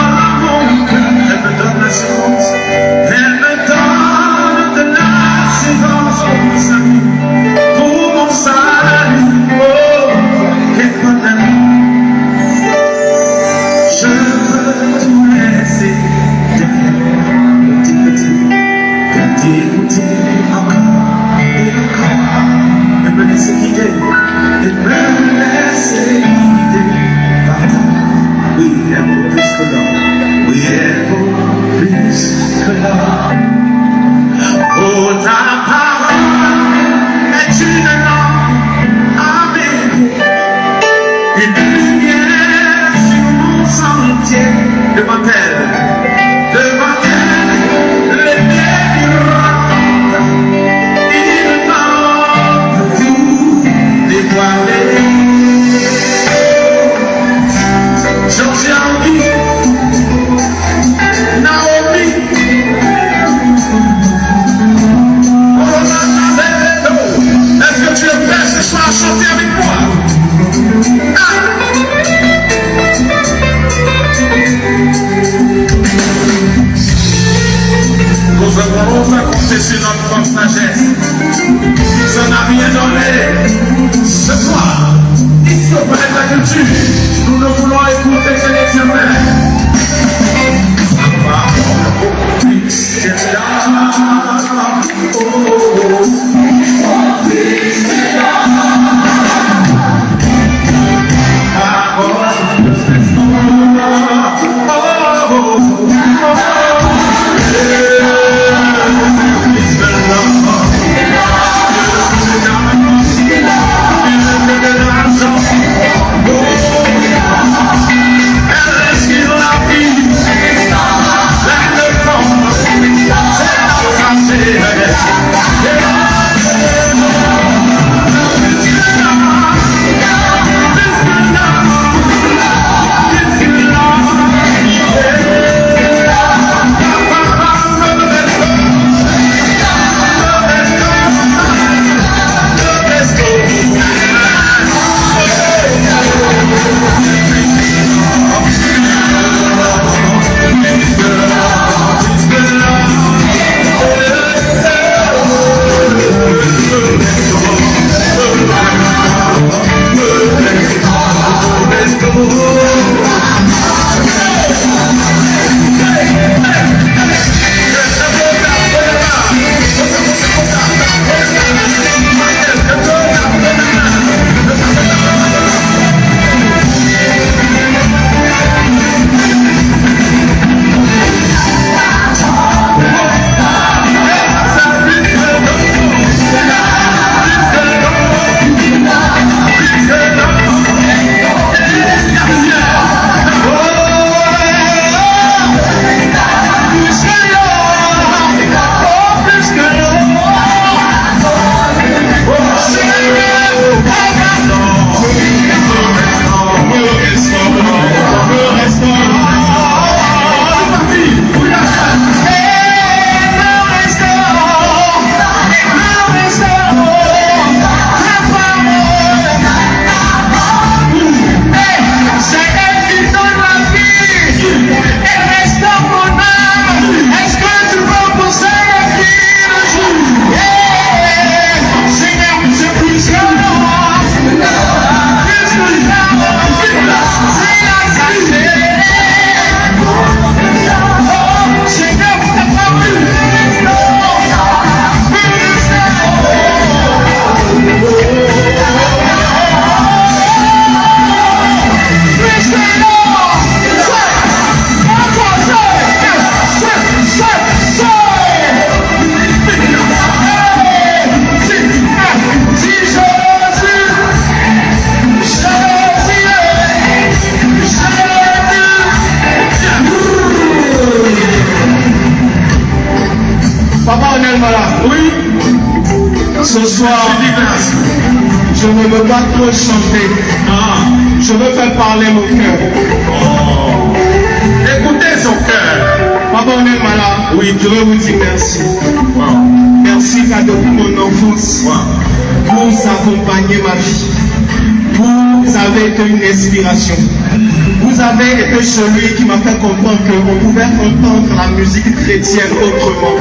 Oui. Ce soir, je ne veux pas trop chanter. Je veux faire parler mon cœur. Écoutez son cœur. Papa, on est malade. Oui. Je veux vous dire merci. Wow. Merci car depuis mon enfance, vous accompagnez ma vie. Vous avez été une inspiration. Vous avez été celui qui m'a fait comprendre qu'on pouvait entendre la musique chrétienne autrement.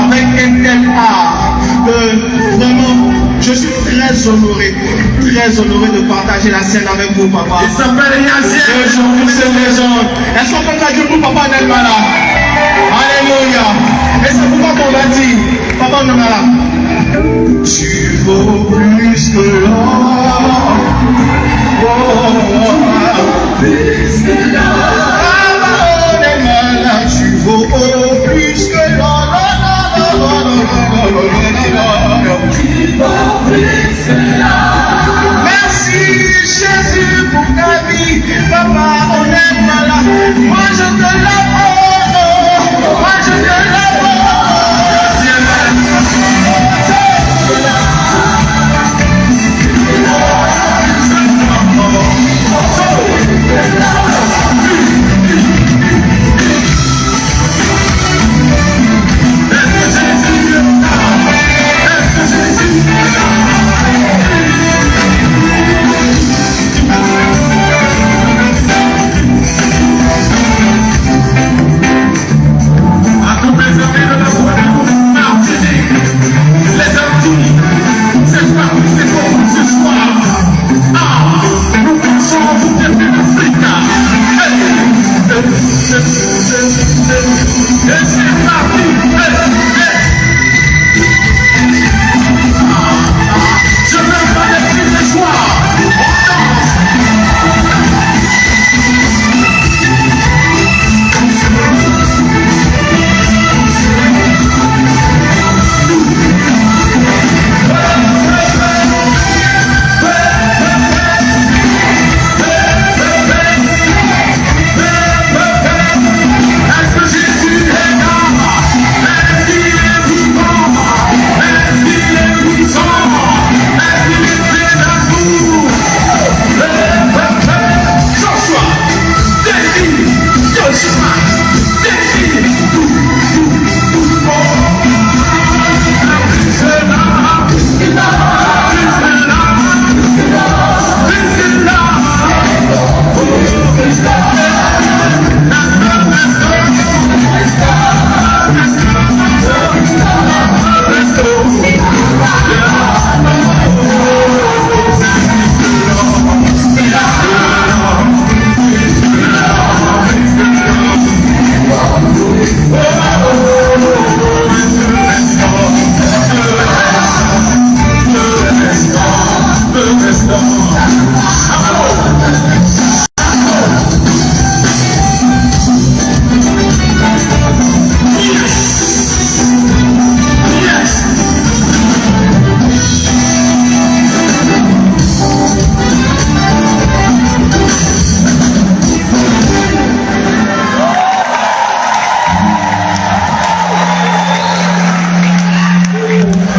Avec un tel art que vraiment, je suis très honoré de partager la scène avec vous, papa. Il s'appelle Yazier. Je vous sais les gens. Est-ce qu'on peut dire pour papa Nelmala? Alléluia. Et c'est pourquoi qu'on va dire, papa Nelmala, tu vaux plus que l'or. Plus que l'or. Papa Nelmala, tu vaux plus que l'or. Tu vaux plus que l'or. Merci Jésus pour ta vie. Papa, on est malade. Moi je te l'aime. Moi je te l'aime.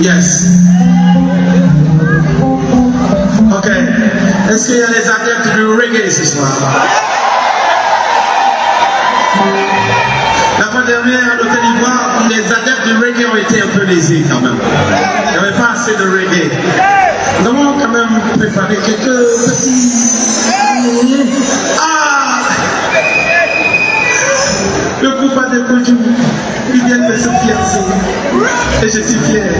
Yes. Ok. Est-ce qu'il y a les adeptes du reggae ce soir? La fois dernière, à l'Hôtel Ivoire, les adeptes du reggae ont été un peu lésés quand même. Il n'y avait pas assez de reggae. Nous avons quand même préparé quelques petits... Ah! Le groupe a des produits. Ils viennent de se fiancer. Et je suis fier.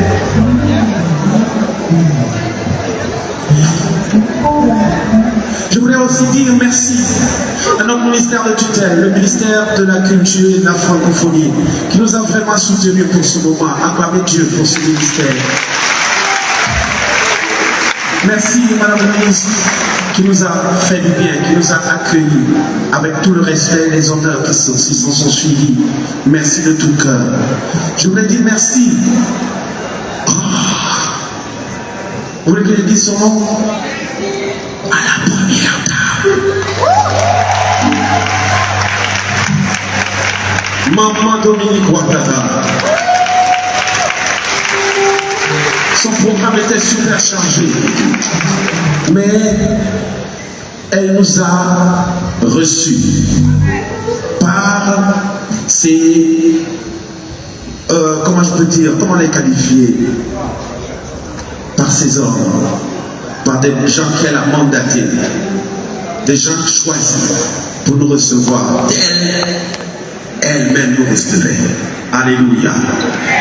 Je voulais aussi dire merci à notre ministère de tutelle, le ministère de la Culture et de la Francophonie, qui nous a vraiment soutenus pour ce moment. Acclamez Dieu pour ce ministère. Merci, Madame la ministre, qui nous a fait du bien, qui nous a accueillis avec tout le respect et les honneurs qui s'en sont suivis. Merci de tout cœur. Je voulais dire merci. Oh. Vous voulez que je dise son nom? À la première dame. Maman Dominique Ouattara. Son programme était super chargé. Mais elle nous a reçus par ces... comment je peux dire, comment les qualifier? Par ces hommes, par des gens qu'elle a mandatés, des gens choisis pour nous recevoir elle-même nous recevait. Alléluia.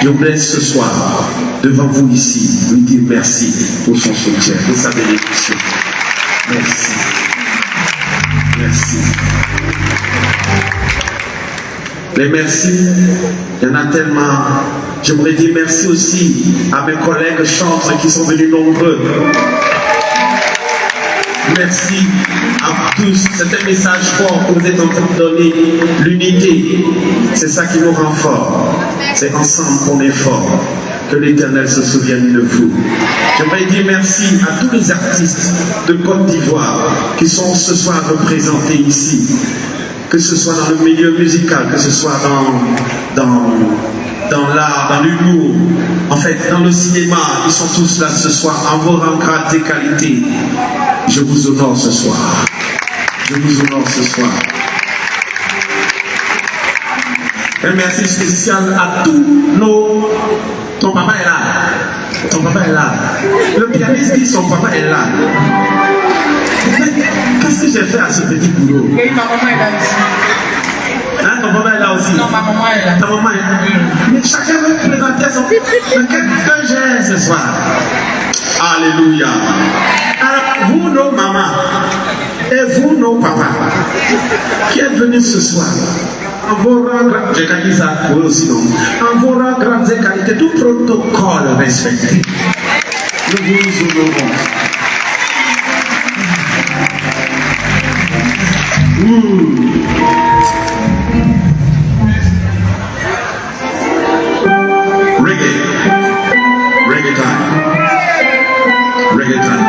Je voulais ce soir, devant vous ici, lui dire merci pour son soutien, pour sa bénédiction. Merci. Merci. Les merci, il y en a tellement. J'aimerais dire merci aussi à mes collègues chantres qui sont venus nombreux. Merci à tous. C'est un message fort que vous êtes en train de donner. L'unité, c'est ça qui nous rend forts. C'est ensemble qu'on est fort. Que l'Éternel se souvienne de vous. J'aimerais dire merci à tous les artistes de Côte d'Ivoire qui sont ce soir représentés ici. Que ce soit dans le milieu musical, que ce soit dans l'art, dans l'humour, en fait, dans le cinéma, ils sont tous là ce soir en vos rangs, grades et qualités. Je vous honore ce soir. Je vous honore ce soir. Un merci spécial à tous nos... Ton papa est là. Ton papa est là. Le pianiste dit son papa est là. Qu'est-ce que j'ai fait à ce petit boulot? Et ma maman est là aussi. Hein, ton papa est là aussi? Non, ma maman est là. Ta maman est là. Mais chacun veut présenter son... Mais quelqu'un j'ai ce soir. Alléluia. Alors, vous, nos mamans, et vous, nos papas, qui êtes venus ce soir, en vos rangs, j'ai qu'à dire ça, vous aussi, non? En vos rangs, grandes et qualités, tout protocole respecté. Nous vous honorons. Reggae time. Reggae time.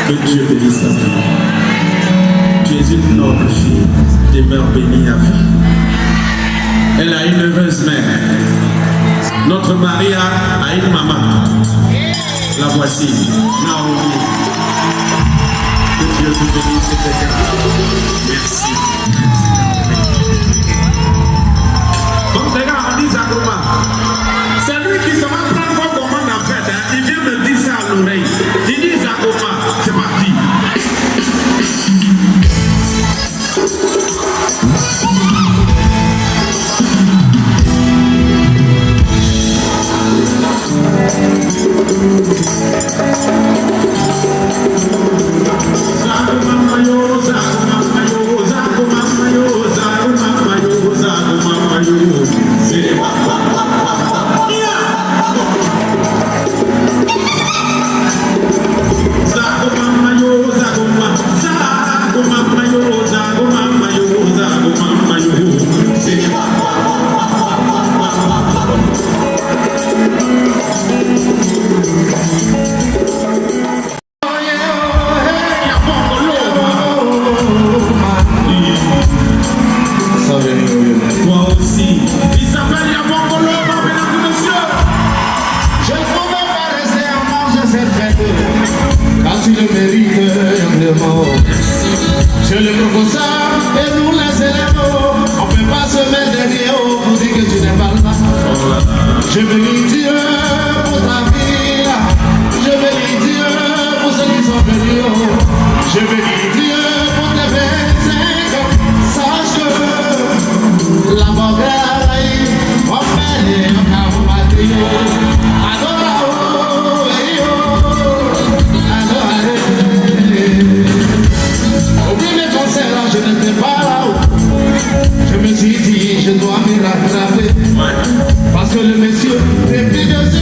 Que Dieu bénisse ta vie. Tu es une noble fille, demeure bénie à vie. Elle a une heureuse mère. Notre Maria a une maman. La voici, Naomi. Que Dieu te bénisse et te garde. Merci. Donc les gars, on dit ça comment? C'est lui qui se va prendre vos commandes en fait. Hein. Il vient me dire ça à l'oreille. Il dit ça comment? C'est parti. Je le propose et nous les élèves, on ne peut pas se mettre derrière pour dire que tu n'es pas là. Je bénis Dieu pour ta vie, je bénis Dieu pour ceux qui sont venus, je bénis Dieu pour tes 25 ans. Sache que la mort est à l'aïe, on fait des je n'étais pas là-haut. Je me suis dit, je dois me rattraper. Parce que le monsieur est plus de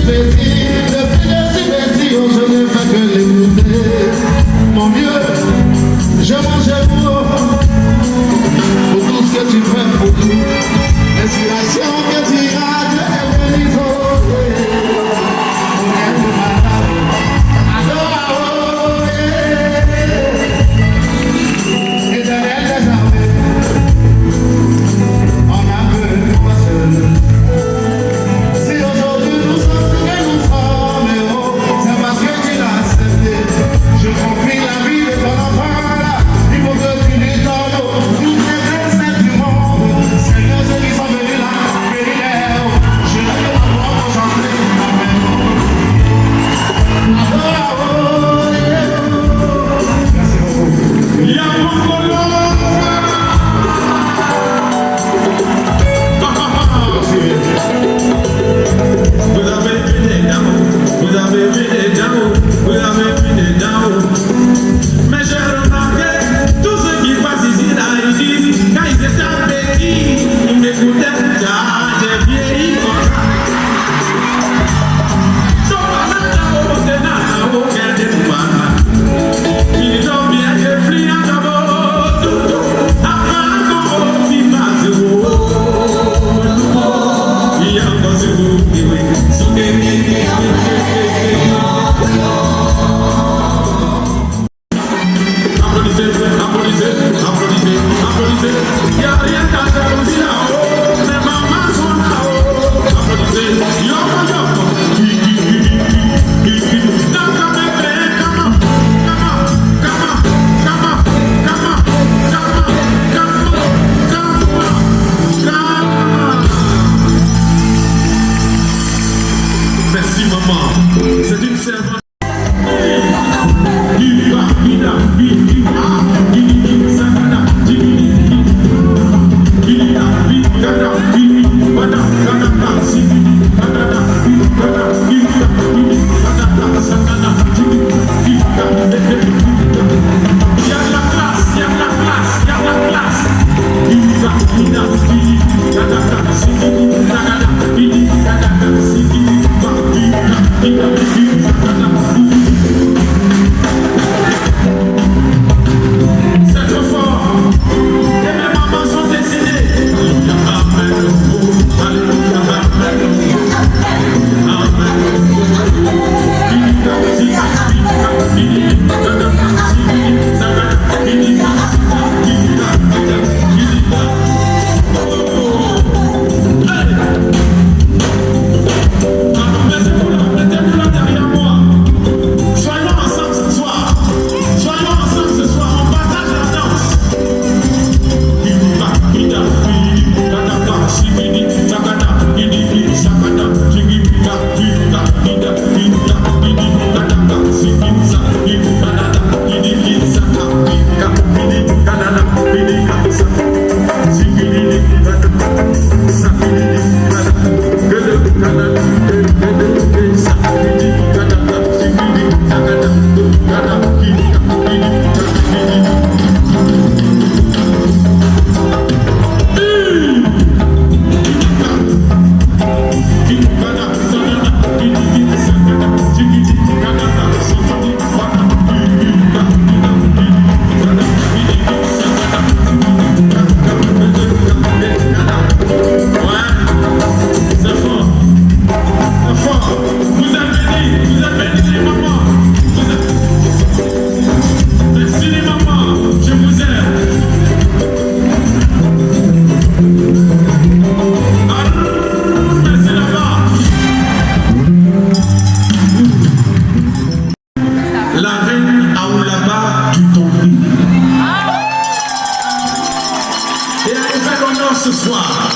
ce soir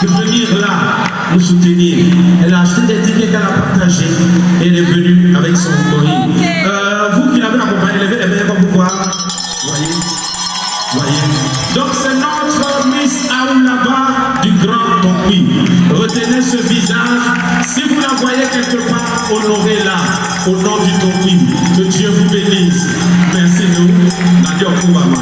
de venir là nous soutenir. Elle a acheté des tickets qu'elle a partagés et elle est venue avec son mari. Vous qui l'avez accompagné, levez les mains comme vous voyez. Donc c'est notre Miss Aoulaba du Grand Tombi. Retenez ce visage. Si vous la voyez quelque part, honorez-la au nom du Tombi. Que Dieu vous bénisse. Merci nous. Nadia Koubama.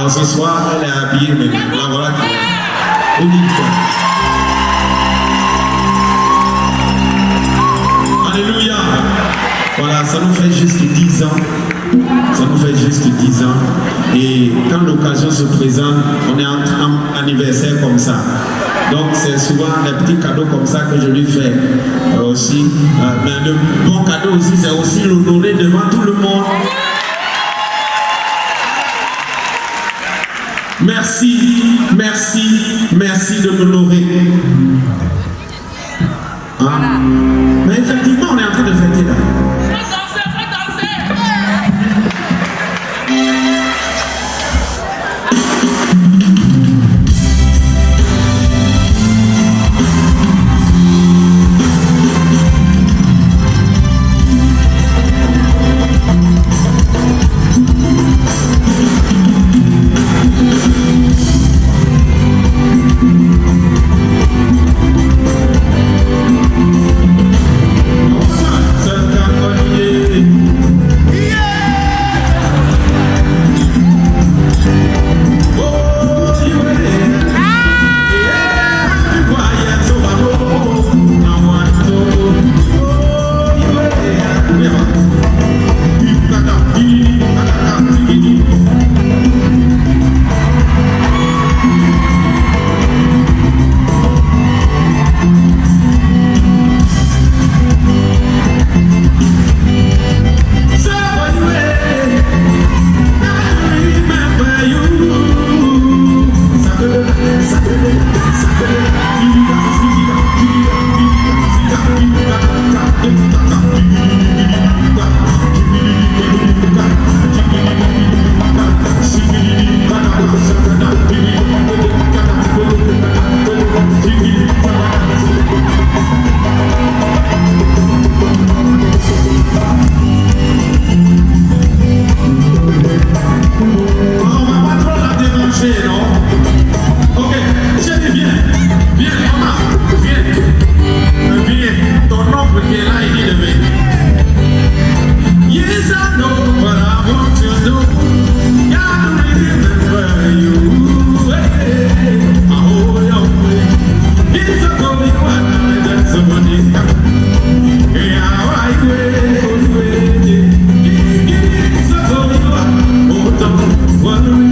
Alors ce soir, elle est habillée, mais la voilà qui est. On dit quoi? Alléluia. Voilà, ça nous fait juste 10 ans. Ça nous fait juste 10 ans. Et quand l'occasion se présente, on est en anniversaire comme ça. Donc c'est souvent des petits cadeaux comme ça que je lui fais aussi. Mais le bon cadeau aussi, c'est aussi l'honorer devant tout le monde. Merci, merci, merci de m'honorer. Mais effectivement, on est en train de fêter là. What